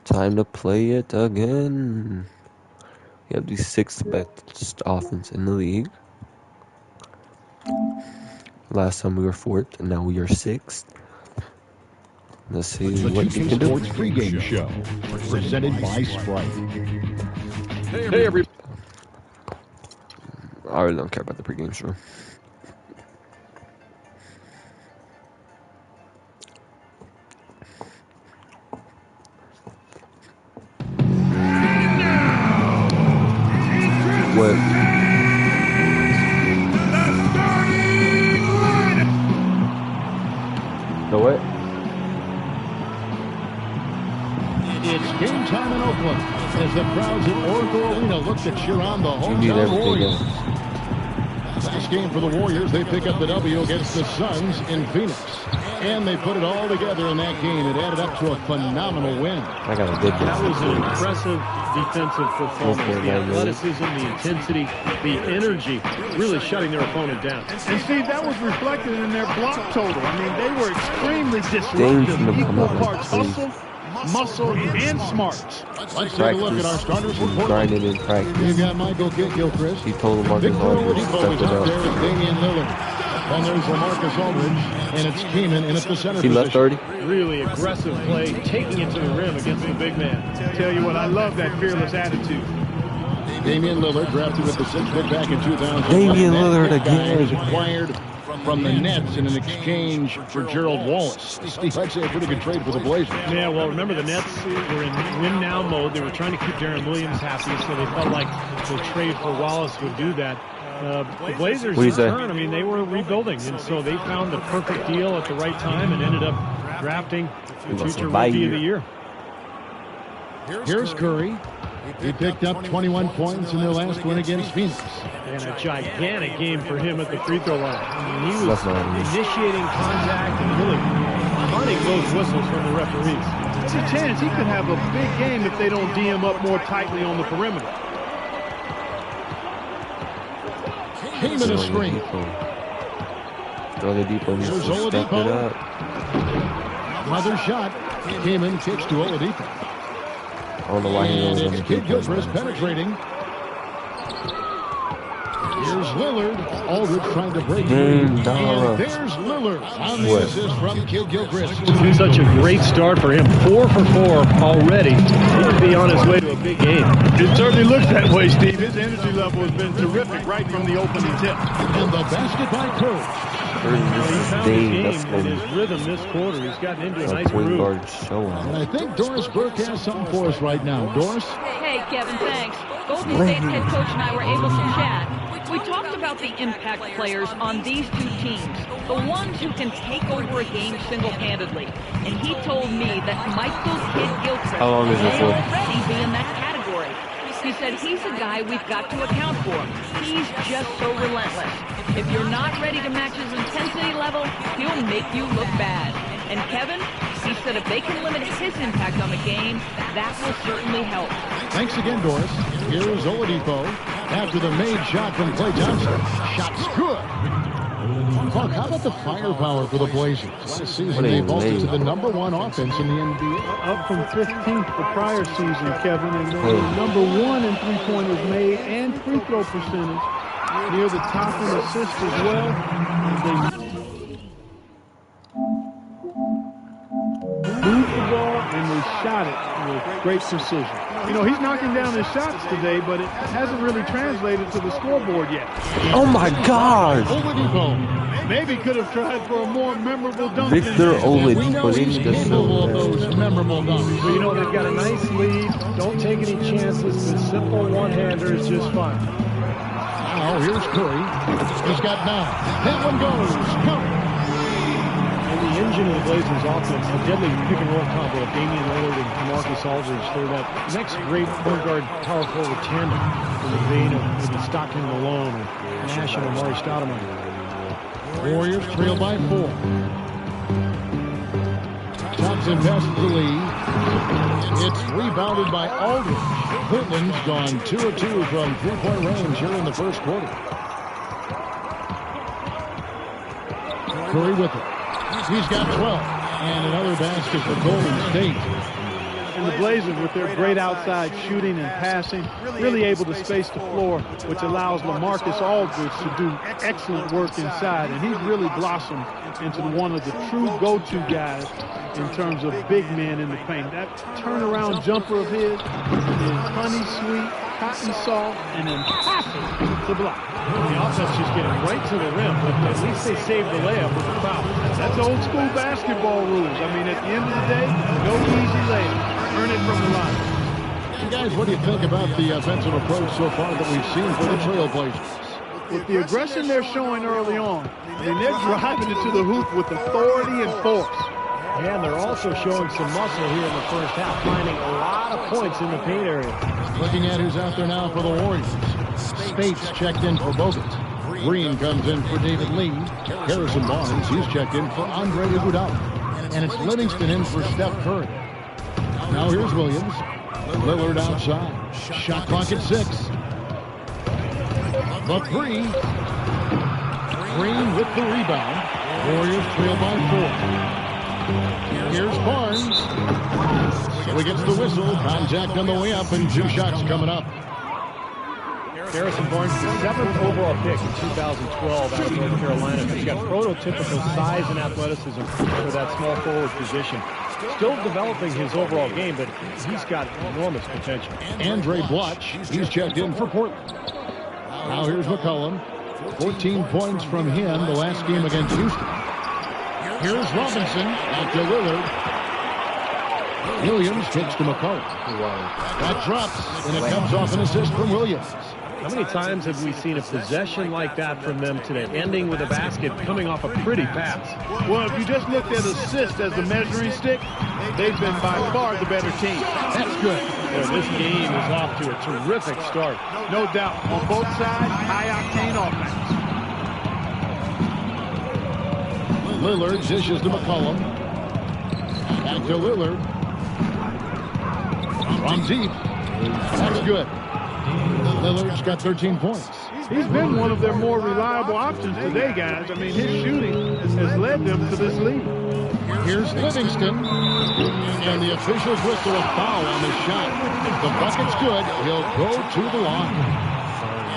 Time to play it again. We have the 6th best offense in the league. Last time we were 4th, and now we are 6th. Let's see The what you 2K can do. Sports pregame show, presented by Sprite. Hey, everybody. I really don't care about the pregame show. What? The what? It's game time in Oakland as the crowds at Oracle Arena look to cheer on the hometown Warriors. Last game for the Warriors, they pick up the W against the Suns in Phoenix. And they put it all together in that game. It added up to a phenomenal win. I got a good one. That was an impressive defensive performance. The athleticism, the intensity, the energy, really shutting their opponent down. And Steve, that was reflected in their block total. I mean, they were extremely disruptive. Equal parts hustle, muscle, and smarts. Let's take a look at our starters for Portland. Grinded in practice. We've got Michael Gilchrist. He told Marcus Aldridge to step it up up. there with Damian Lillard. And there's LaMarcus Aldridge, and it's Keenan in at the center He left 30. Really aggressive play, taking it to the rim against the big man. Tell you what, I love that fearless attitude. Damian Lillard drafted with the 6th pick back in 2000. Damian Lillard again. Was acquired from the Nets in an exchange for Gerald Wallace. Steve, I'd say a pretty good trade for the Blazers. Yeah, well, remember the Nets were in win-now mode. They were trying to keep Darren Williams happy, so they felt like the trade for Wallace would do that. The Blazers return, I mean, they were rebuilding, and so they found the perfect deal at the right time and ended up drafting the future rookie of the year. Here's Curry. He picked up 21 points in their last win against Phoenix. And a gigantic game for him at the free throw line. I mean, he was initiating contact and really hunting those whistles from the referees. There's a chance he could have a big game if they don't D him up more tightly on the perimeter. Came in a screen. Oladipo needs to step it up. Another shot. Kamen kicks to Oladipo. I don't know why he And was it's Kid Gilchrist penetrating. Here's Lillard. Aldridge trying to break free. And there's Lillard on the assist from Kid Gilchrist. Such a great start for him. 4 for 4 already. He could be on his way to a big game. It certainly looks that way, Steve. His energy level has been terrific right from the opening tip. And the basket by Curry. He found his game and his rhythm this quarter. He's gotten into a nice groove. And I think Doris Burke has something for us right now. Doris? Hey, Kevin, thanks. Golden State's head coach and I were able to chat. We talked about the impact players on these two teams, the ones who can take over a game single-handedly. And he told me that Michael Kidd-Gilchrist may already be in that category. He said he's a guy we've got to account for. He's just so relentless. If you're not ready to match his intensity level, he'll make you look bad. And Kevin, he said if they can limit his impact on the game, that will certainly help. Thanks again, Doris. Here's Oladipo after the made shot from Klay Thompson. Shot's good. Clark, how about the firepower for the Blazers? Last season, they vaulted to the #1 offense in the NBA. Up from 15th the prior season, Kevin, and #1 in three-pointers made and free throw percentage. Near the top in assists as well. They moved the ball and they shot it with great precision. You know, he's knocking down his shots today, but it hasn't really translated to the scoreboard yet. Oh my God! Maybe could have tried for a more memorable dunk. Victor Oladipo. Those memorable dunks. So, you know, they've got a nice lead. Don't take any chances. The simple one-hander is just fine. Now here's Curry. He's got 9. That one goes. Curry. And the engine of the Blazers offense, the deadly pick-and-roll combo of Damian Lillard and Marcus Aldridge. They're that next great point guard power forward tandem in the vein of maybe Stockton Malone or Nash and Amari Stoudemire. Warriors trail by 4. Thompson passes the lead. It's rebounded by Aldridge. Portland's gone 2 of 2 from three-point range here in the first quarter. Curry with it. He's got 12. And another basket for Golden State. And the Blazers, with their great outside shooting and passing, really able to space the floor, which allows LaMarcus Aldridge to do excellent work inside. And he's really blossomed into one of the true go-to guys in terms of big men in the paint. That turnaround jumper of his is honey sweet, cotton soft, and then the block. The offense just getting right to the rim, but at least they saved the layup with the foul. That's old school basketball rules. I mean, at the end of the day, no easy layup. Earn it from the line. And guys, what do you think about the offensive approach so far that we've seen for the Trailblazers? With the aggression they're showing early on, I mean, they're driving it to the hoop with authority and force. And they're also showing some muscle here in the first half, finding a lot of points in the paint area. Looking at who's out there now for the Warriors. Spates checked in for Bogut. Green comes in for David Lee. Harrison Barnes, he's checked in for Andre Iguodala. And it's Livingston in for Steph Curry. Now here's Williams. Lillard outside. Shot clock at 6. The 3. Green with the rebound. Warriors trail by 4. Here's Barnes. So he gets the whistle. Contact on the way up, and 2 shots coming up. Harrison Barnes, the 7th overall pick in 2012 out of North Carolina. He's got prototypical size and athleticism for that small forward position. Still developing his overall game, but he's got enormous potential. Andre Blatch, he's checked in for Portland. Now here's McCollum. 14 points from him the last game against Houston. Here's Robinson out to Lillard. Williams kicks to McCollum. That drops, and it comes off an assist from Williams. How many times have we seen a possession like that from them today, ending with a basket coming off a pretty pass? Well, if you just looked at assist as the measuring stick, they've been by far the better team. That's good. Well, this game is off to a terrific start. No doubt. On both sides, high-octane offense. Lillard dishes to McCollum. Back to Lillard. From deep. That's good. Lillard's got 13 points. He's been one of their more reliable options today, guys. I mean, his shooting has led them to this lead. Here's Livingston. And the officials whistle a foul on the shot. The bucket's good. He'll go to the line.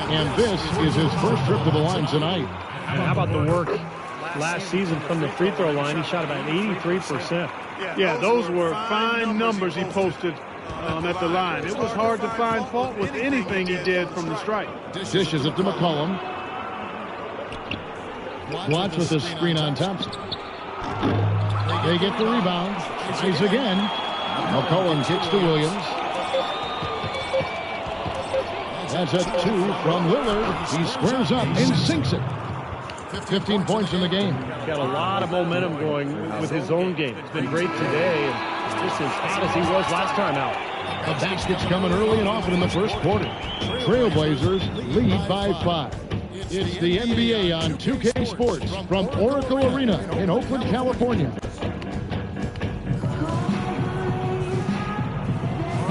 And this is his first trip to the line tonight. And how about the work last season from the free throw line? He shot about 83%. Yeah, those were fine numbers he posted at the line. It was hard to find fault with anything he did from the stripe. Dishes it to McCollum. Watch with this screen on Thompson. They get the rebound. Eyes again. McCollum kicks to Williams. That's a 2 from Lillard. He squares up and sinks it. 15 points in the game. Got a lot of momentum going with his own game. It's been great today, and just as hot as he was last time out. The basket's coming early and often in the first quarter. Trailblazers lead by 5. It's the NBA on 2K Sports from Oracle Arena in Oakland, California.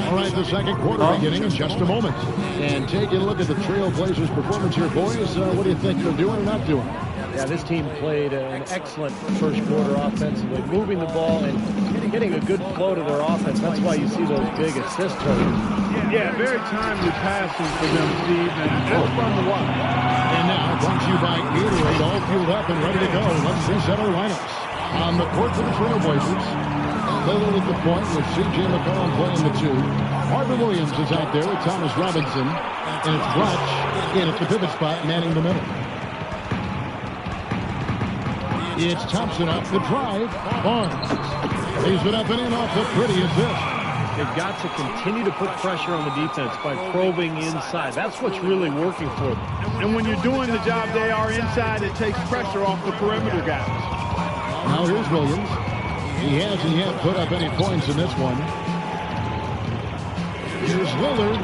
All right, the second quarter beginning in just a moment. And taking a look at the Trailblazers' performance here, boys. What do you think they're doing or not doing? Yeah, this team played an excellent first quarter offensively, moving the ball and getting a good flow to their offense. That's why you see those big assist totals. Yeah, very timely passing for them, Steve, and that's fun to watch. And now, brought to you by Gatorade, all fueled up and ready to go. Let's reset our lineups. On the court for the Trailblazers, Lillard at the point with C.J. McCollum playing the 2. Marvin Williams is out there with Thomas Robinson. And it's Blatch in at the pivot spot, manning the middle. It's Thompson off the drive. Barnes lays it up and in off the pretty assist. They've got to continue to put pressure on the defense by probing inside. That's what's really working for them. And when you're doing the job they are inside, it takes pressure off the perimeter guys. Now here's Williams. He hasn't yet put up any points in this one. Here's Lillard.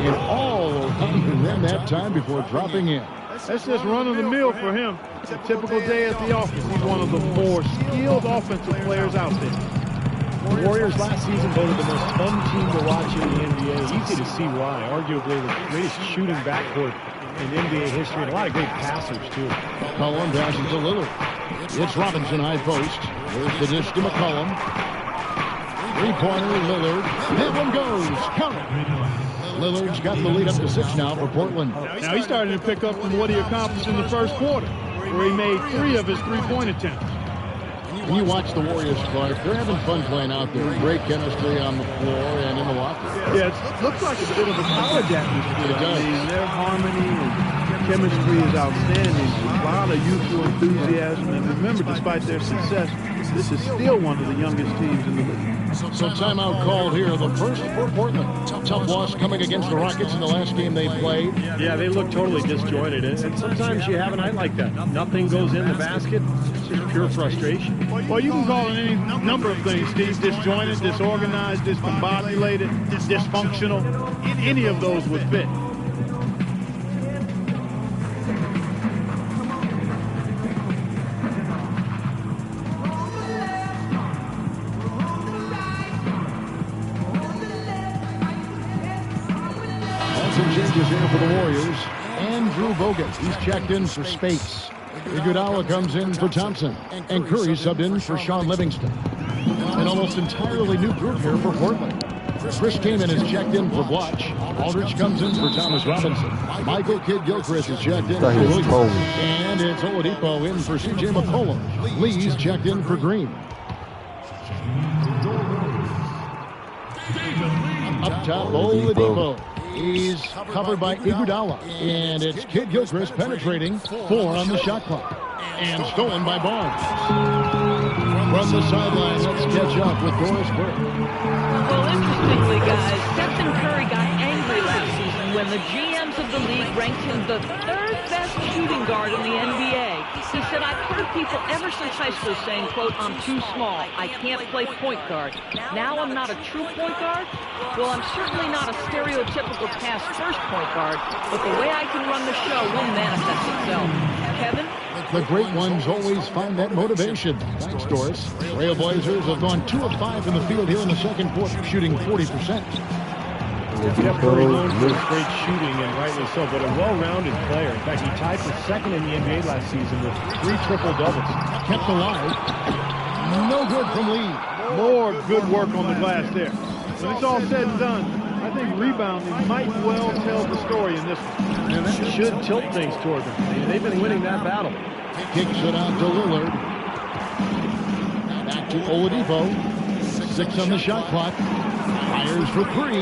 And all around the rim that time before dropping in. That's just run-of-the-mill for him. It's a typical day at the office. He's one of the more skilled offensive players out there. The Warriors last season voted the most fun team to watch in the NBA. Easy to see why. Arguably the greatest shooting backcourt in NBA history, and a lot of great passers, too. McCollum passes to Lillard. It's Robinson, high post. There's the dish to McCollum. Three-pointer, Lillard. That one goes. Count it. Lillard's got the lead up to 6 now for Portland. Now he's starting to pick up from what he accomplished in the first quarter, where he made 3 of his three-point attempts. When you watch the Warriors, Clark, they're having fun playing out there. Great chemistry on the floor and in the locker room. Yeah, it looks like a bit of a college atmosphere. It does. I mean, their harmony and chemistry is outstanding. A lot of youthful enthusiasm. And remember, despite their success, this is still one of the youngest teams in the league. So timeout called here, the first for Portland. Tough loss coming against the Rockets in the last game they played. Yeah, they look totally disjointed, and sometimes you have a night like that. Nothing goes in the basket. It's just pure frustration. Well, you can call it any number of things, Steve. Disjointed, disorganized, discombobulated, dysfunctional. Any of those would fit. Changes here for the Warriors. Andrew Bogut, he's checked in for Space. Iguodala comes in for Thompson. And Curry subbed in for Sean Livingston. An almost entirely new group here for Portland. Chris Kaman is checked in for Blotch. Aldridge comes in for Thomas Robinson. Michael Kidd-Gilchrist is checked in for Williams. And it's Oladipo in for C.J. McCollum. Lee's checked in for Green. Up top, Oladipo. He's covered by Iguodala. And it's Kidd-Gilchrist penetrating 4 on the shot clock. And stolen by Barnes. From the sideline, let's catch up with Doris Burke. Well, interestingly, guys, Stephen Curry got angry last season when the GMs of the league ranked him the 3rd best shooting guard in the NBA. He said, I've heard people ever since high school saying, quote, I'm too small. I can't play point guard. Now I'm not a true point guard? Well, I'm certainly not a stereotypical pass-first point guard, but the way I can run the show will manifest itself. Kevin? The great ones always find that motivation. Thanks, Doris. Trailblazers have gone 2 of 5 in the field here in the second quarter, shooting 40%. Steph Curry known for his great shooting, and rightly so, but a well-rounded player. In fact, he tied for 2nd in the NBA last season with 3 triple-doubles. Kept alive. No good from Lee. More good work on the glass there. When it's all said and done, I think rebounding might well tell the story in this one. And that should tilt things toward them. They've been winning that battle. Kicks it out to Lillard. Back to Oladipo. 6 on the shot clock. Fires for 3.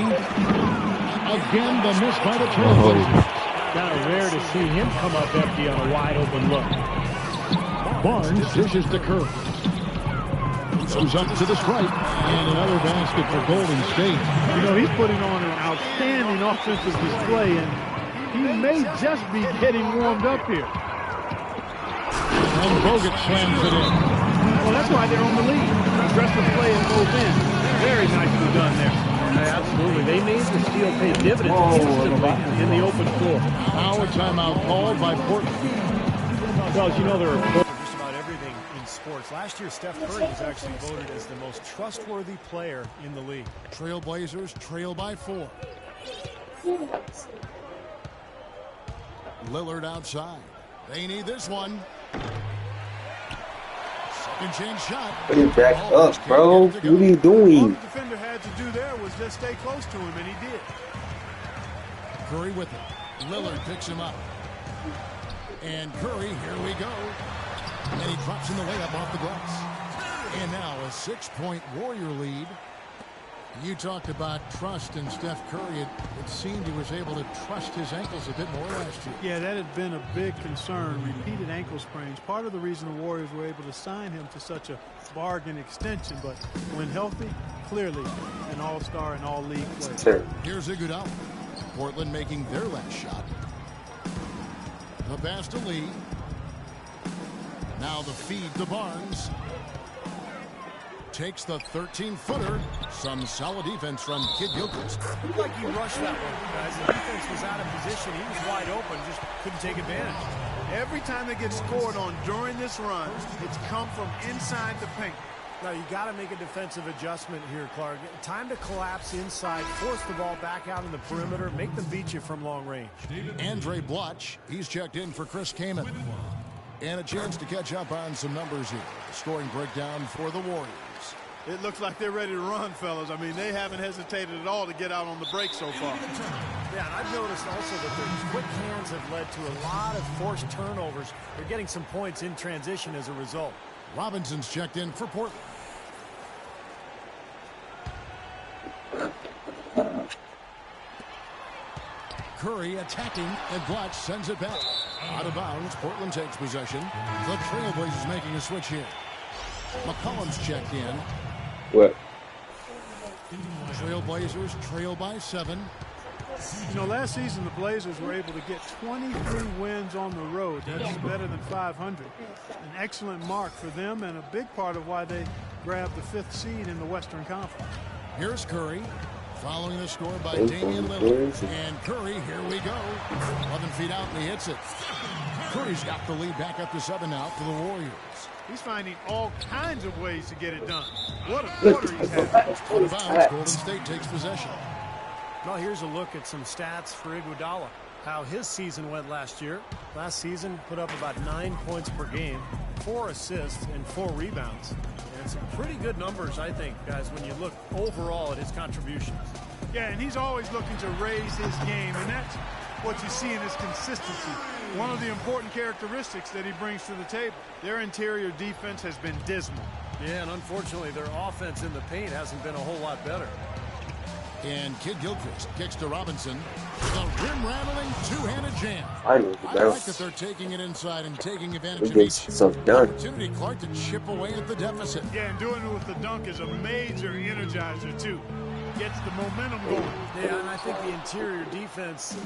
Again, the miss by the Trailblazers. Kind of rare to see him come up empty on a wide-open look. Barnes dishes to Curry. Goes up to the stripe. And another basket for Golden State. You know, he's putting on an outstanding offensive display, and he may just be getting warmed up here. And Bogut slams it in. Well, that's why they're on the lead. Aggressive play in both ends. Very nicely done there. Absolutely. They made the steal pay dividends instantly in the open floor. Now a timeout called by Portland. Well, as you know, there are just about everything in sports. Last year, Steph Curry was actually voted as the most trustworthy player in the league. Trailblazers trail by 4. Lillard outside. They need this one. Second chance shot. Put it back up, bro. What are you doing? All the defender had to do there was just stay close to him, and he did. Curry with it. Lillard picks him up. And Curry, here we go. And he drops in the layup off the glass. And now a 6-point Warrior lead. You talked about trust in Steph Curry. It seemed he was able to trust his ankles a bit more last year. Yeah, that had been a big concern. Repeated ankle sprains. Part of the reason the Warriors were able to sign him to such a bargain extension. But when healthy, clearly an all-star and all-league player. Here's Iguodala. Portland making their last shot. The pass to Lee. Now the feed to Barnes. Takes the 13-footer. Some solid defense from Kidd-Gilchrist. Looked like he rushed that one, guys. The defense was out of position. He was wide open, just couldn't take advantage. Every time they get scored on during this run, it's come from inside the paint. Now, you got to make a defensive adjustment here, Clark. Time to collapse inside, force the ball back out in the perimeter, make them beat you from long range. Andre Blutch, he's checked in for Chris Kaman. And a chance to catch up on some numbers here. Scoring breakdown for the Warriors. It looks like they're ready to run, fellas. I mean, they haven't hesitated at all to get out on the break so far. Yeah, and I've noticed also that their quick hands have led to a lot of forced turnovers. They're getting some points in transition as a result. Robinson's checked in for Portland. Curry attacking, and Blutch sends it back. Out of bounds, Portland takes possession. The Trailblazers making a switch here. McCollum's checked in. What? Trailblazers trail by 7. You know, last season the Blazers were able to get 23 wins on the road. That's better than 500. An excellent mark for them and a big part of why they grabbed the 5th seed in the Western Conference. Here's Curry. Following the score by Damian Lillard. And Curry, here we go. 11 feet out, and he hits it. Curry's got the lead back up to 7 now for the Warriors. He's finding all kinds of ways to get it done. What a quarter he's had. Out of bounds, Golden State takes possession. Well, here's a look at some stats for Iguodala. How his season went last year. Last season put up about 9 points per game, 4 assists, and 4 rebounds. And some pretty good numbers, I think, guys, when you look overall at his contributions. Yeah, and he's always looking to raise his game, and that's what you see in his consistency. One of the important characteristics that he brings to the table. Their interior defense has been dismal. Yeah, and unfortunately, their offense in the paint hasn't been a whole lot better. And Kid Gilchrist kicks to Robinson. The rim-rattling two-handed jam. I like that they're taking it inside and taking advantage of each opportunity, Clark, to chip away at the deficit. Yeah, and doing it with the dunk is a major energizer, too. Gets the momentum going. Yeah, and I think the interior defense,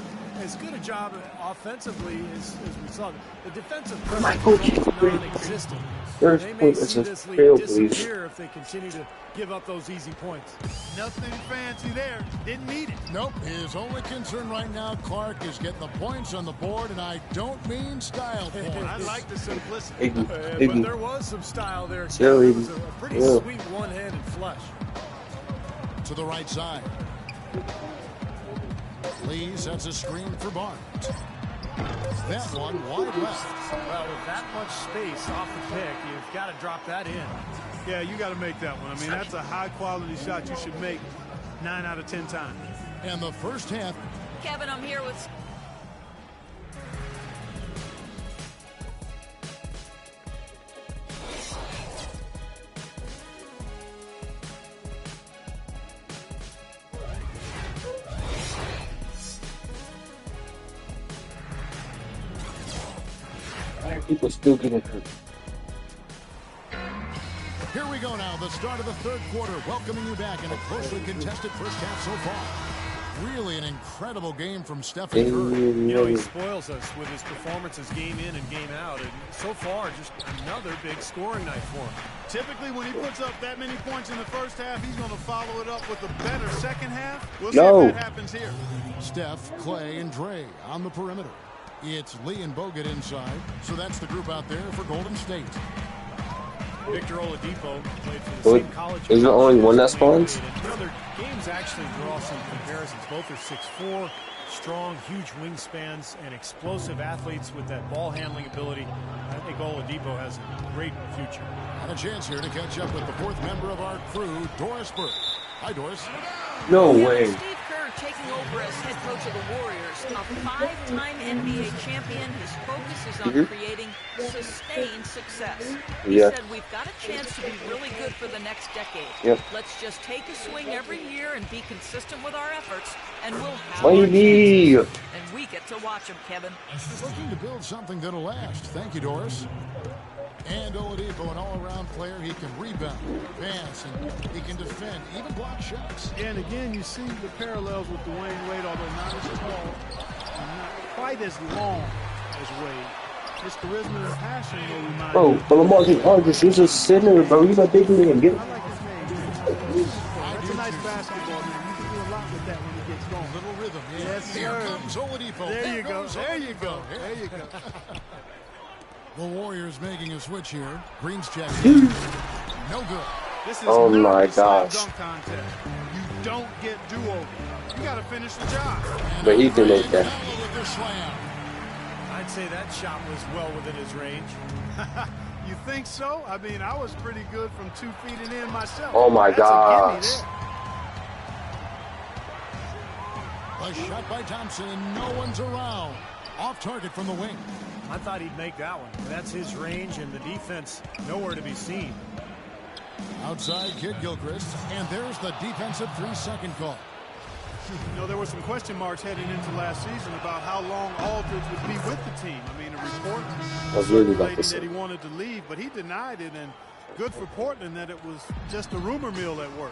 as good a job offensively as we saw. The defensive pressure is non-existent. They may see this lead disappear if they continue to give up those easy points. Nothing fancy there. Didn't need it. Nope. His only concern right now, Clark, is getting the points on the board, and I don't mean style points. I like the simplicity. But there was some style there. It was a pretty sweet one-handed flush. To the right side. Lee sets a screen for Barnes. That one wide left. Well, with that much space off the pick, you've got to drop that in. Yeah, you got to make that one. I mean, that's a high-quality shot you should make 9 out of 10 times. And the first half. Kevin, I'm here with... People still getting hurt. Here we go now, the start of the third quarter, welcoming you back in a closely contested first half so far. Really an incredible game from Stephen Curry. You know, he spoils us with his performances game in and game out, and so far, just another big scoring night for him. Typically, when he puts up that many points in the first half, he's going to follow it up with a better second half. We'll see if that happens here. Steph, Clay, and Dre on the perimeter. It's Lee and Bogut inside, so that's the group out there for Golden State. Victor Oladipo played for the same college. Is there only one that spawns? You know, their games actually draw some comparisons. Both are 6'4", strong, huge wingspans, and explosive athletes with that ball handling ability. I think Oladipo has a great future. And a chance here to catch up with the fourth member of our crew, Doris Burke. Hi, Doris. No way. Steve Kerr taking over as head coach of the Warriors, a 5-time NBA champion. His focus is on creating sustained success. He said, we've got a chance to be really good for the next decade. Let's just take a swing every year and be consistent with our efforts, and we'll have our chances. And we get to watch him, Kevin. Looking to build something that'll last. Thank you, Doris. And Oladipo, an all-around player. He can rebound, pass, and he can defend, even block shots. And again, you see the parallels with Dwayne Wade, although not as tall and not quite as long as Wade. His charisma and passion will remind you. Bro, but Lamarcus Aldridge, he's a center, bro. He's a big man. Get I like his name. That's a nice basketball, man. You can do a lot with that when he gets going. Little rhythm. Yes, Here sir. comes Oladipo. There you go. There you go. There you go. The Warriors making a switch here. Green's check. No good. This is Oh not my a slam gosh. dunk contest. You don't get do-overs. You got to finish the job. But he did make that. I'd say that shot was well within his range. You think so? I mean, I was pretty good from 2 feet and in myself. Oh my That's a gimme gosh. there. A shot by Thompson, and no one's around. Off target from the wing. I thought he'd make that one. That's his range, and the defense nowhere to be seen. Outside Kid Gilchrist, and there's the defensive 3-second call. You know, there were some question marks heading into last season about how long Aldridge would be with the team. I mean, a report was really about circulating to say. that he wanted to leave, but he denied it, and good for Portland that it was just a rumor mill at work.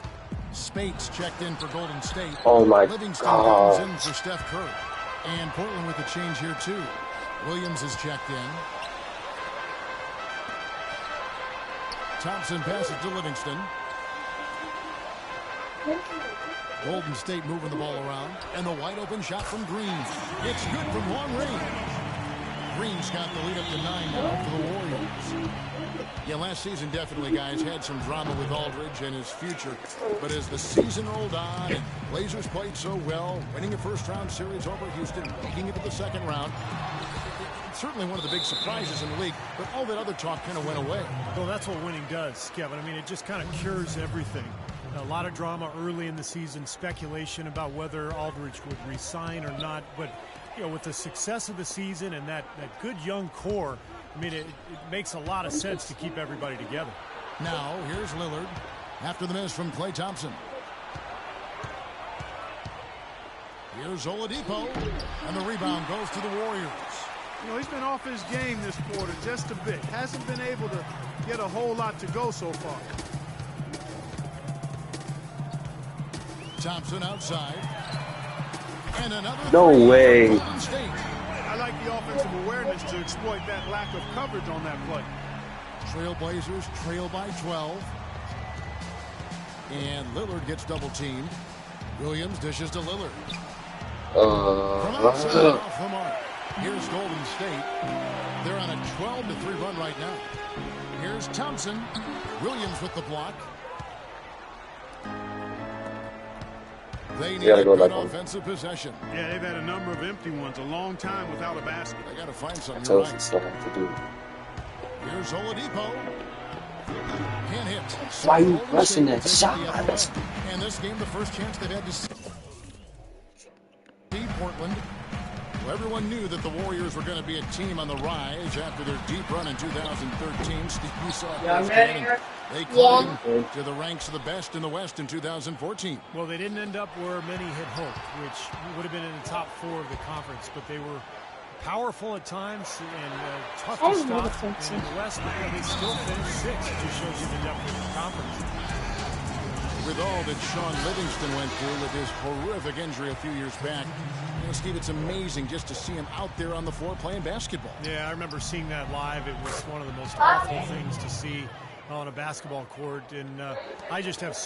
Spates checked in for Golden State. Oh my Livingston comes in gosh. for Steph Curry. And Portland with the change here too. Williams is checked in. Thompson passes to Livingston. Golden State moving the ball around. And the wide open shot from Green. It's good from long range. Green's got the lead up to 9 now for the Warriors. Yeah, last season definitely, guys, had some drama with Aldridge and his future. But as the season rolled on and Blazers played so well, winning a first-round series over Houston, making it to the second round, it's certainly one of the big surprises in the league, but all that other talk kind of went away. Well, that's what winning does, Kevin. I mean, it just kind of cures everything. A lot of drama early in the season, speculation about whether Aldridge would resign or not. But, you know, with the success of the season and that good young core, I mean, it makes a lot of sense to keep everybody together. Now, here's Lillard after the miss from Klay Thompson. Here's Oladipo, and the rebound goes to the Warriors. You know, he's been off his game this quarter just a bit. Hasn't been able to get a whole lot to go so far. Thompson outside. And another No way. Golden State. I like the offensive awareness to exploit that lack of coverage on that play. Trailblazers trail by 12. And Lillard gets double teamed. Williams dishes to Lillard. From outside off the mark. Here's Golden State. They're on a 12-3 run right now. Here's Thompson. Williams with the block. They need a good offensive possession. Yeah, they've had a number of empty ones, a long time without a basket. They got to find something. Tells you something to do. Here's Oladipo. Can't hit. Why are you pressing that shot? And this game, the first chance they've had to see Portland. Well, everyone knew that the Warriors were going to be a team on the rise after their deep run in 2013. Steve, you saw it. They climbed to the ranks of the best in the West in 2014. Well, they didn't end up where many had hoped, which would have been in the top 4 of the conference, but they were powerful at times and tough to stop. And in the West, they still finished 6. It just shows you the depth of the conference. With all that Sean Livingston went through with his horrific injury a few years back, you know, Steve, it's amazing just to see him out there on the floor playing basketball. Yeah, I remember seeing that live. It was one of the most awful things to see on a basketball court, and I just have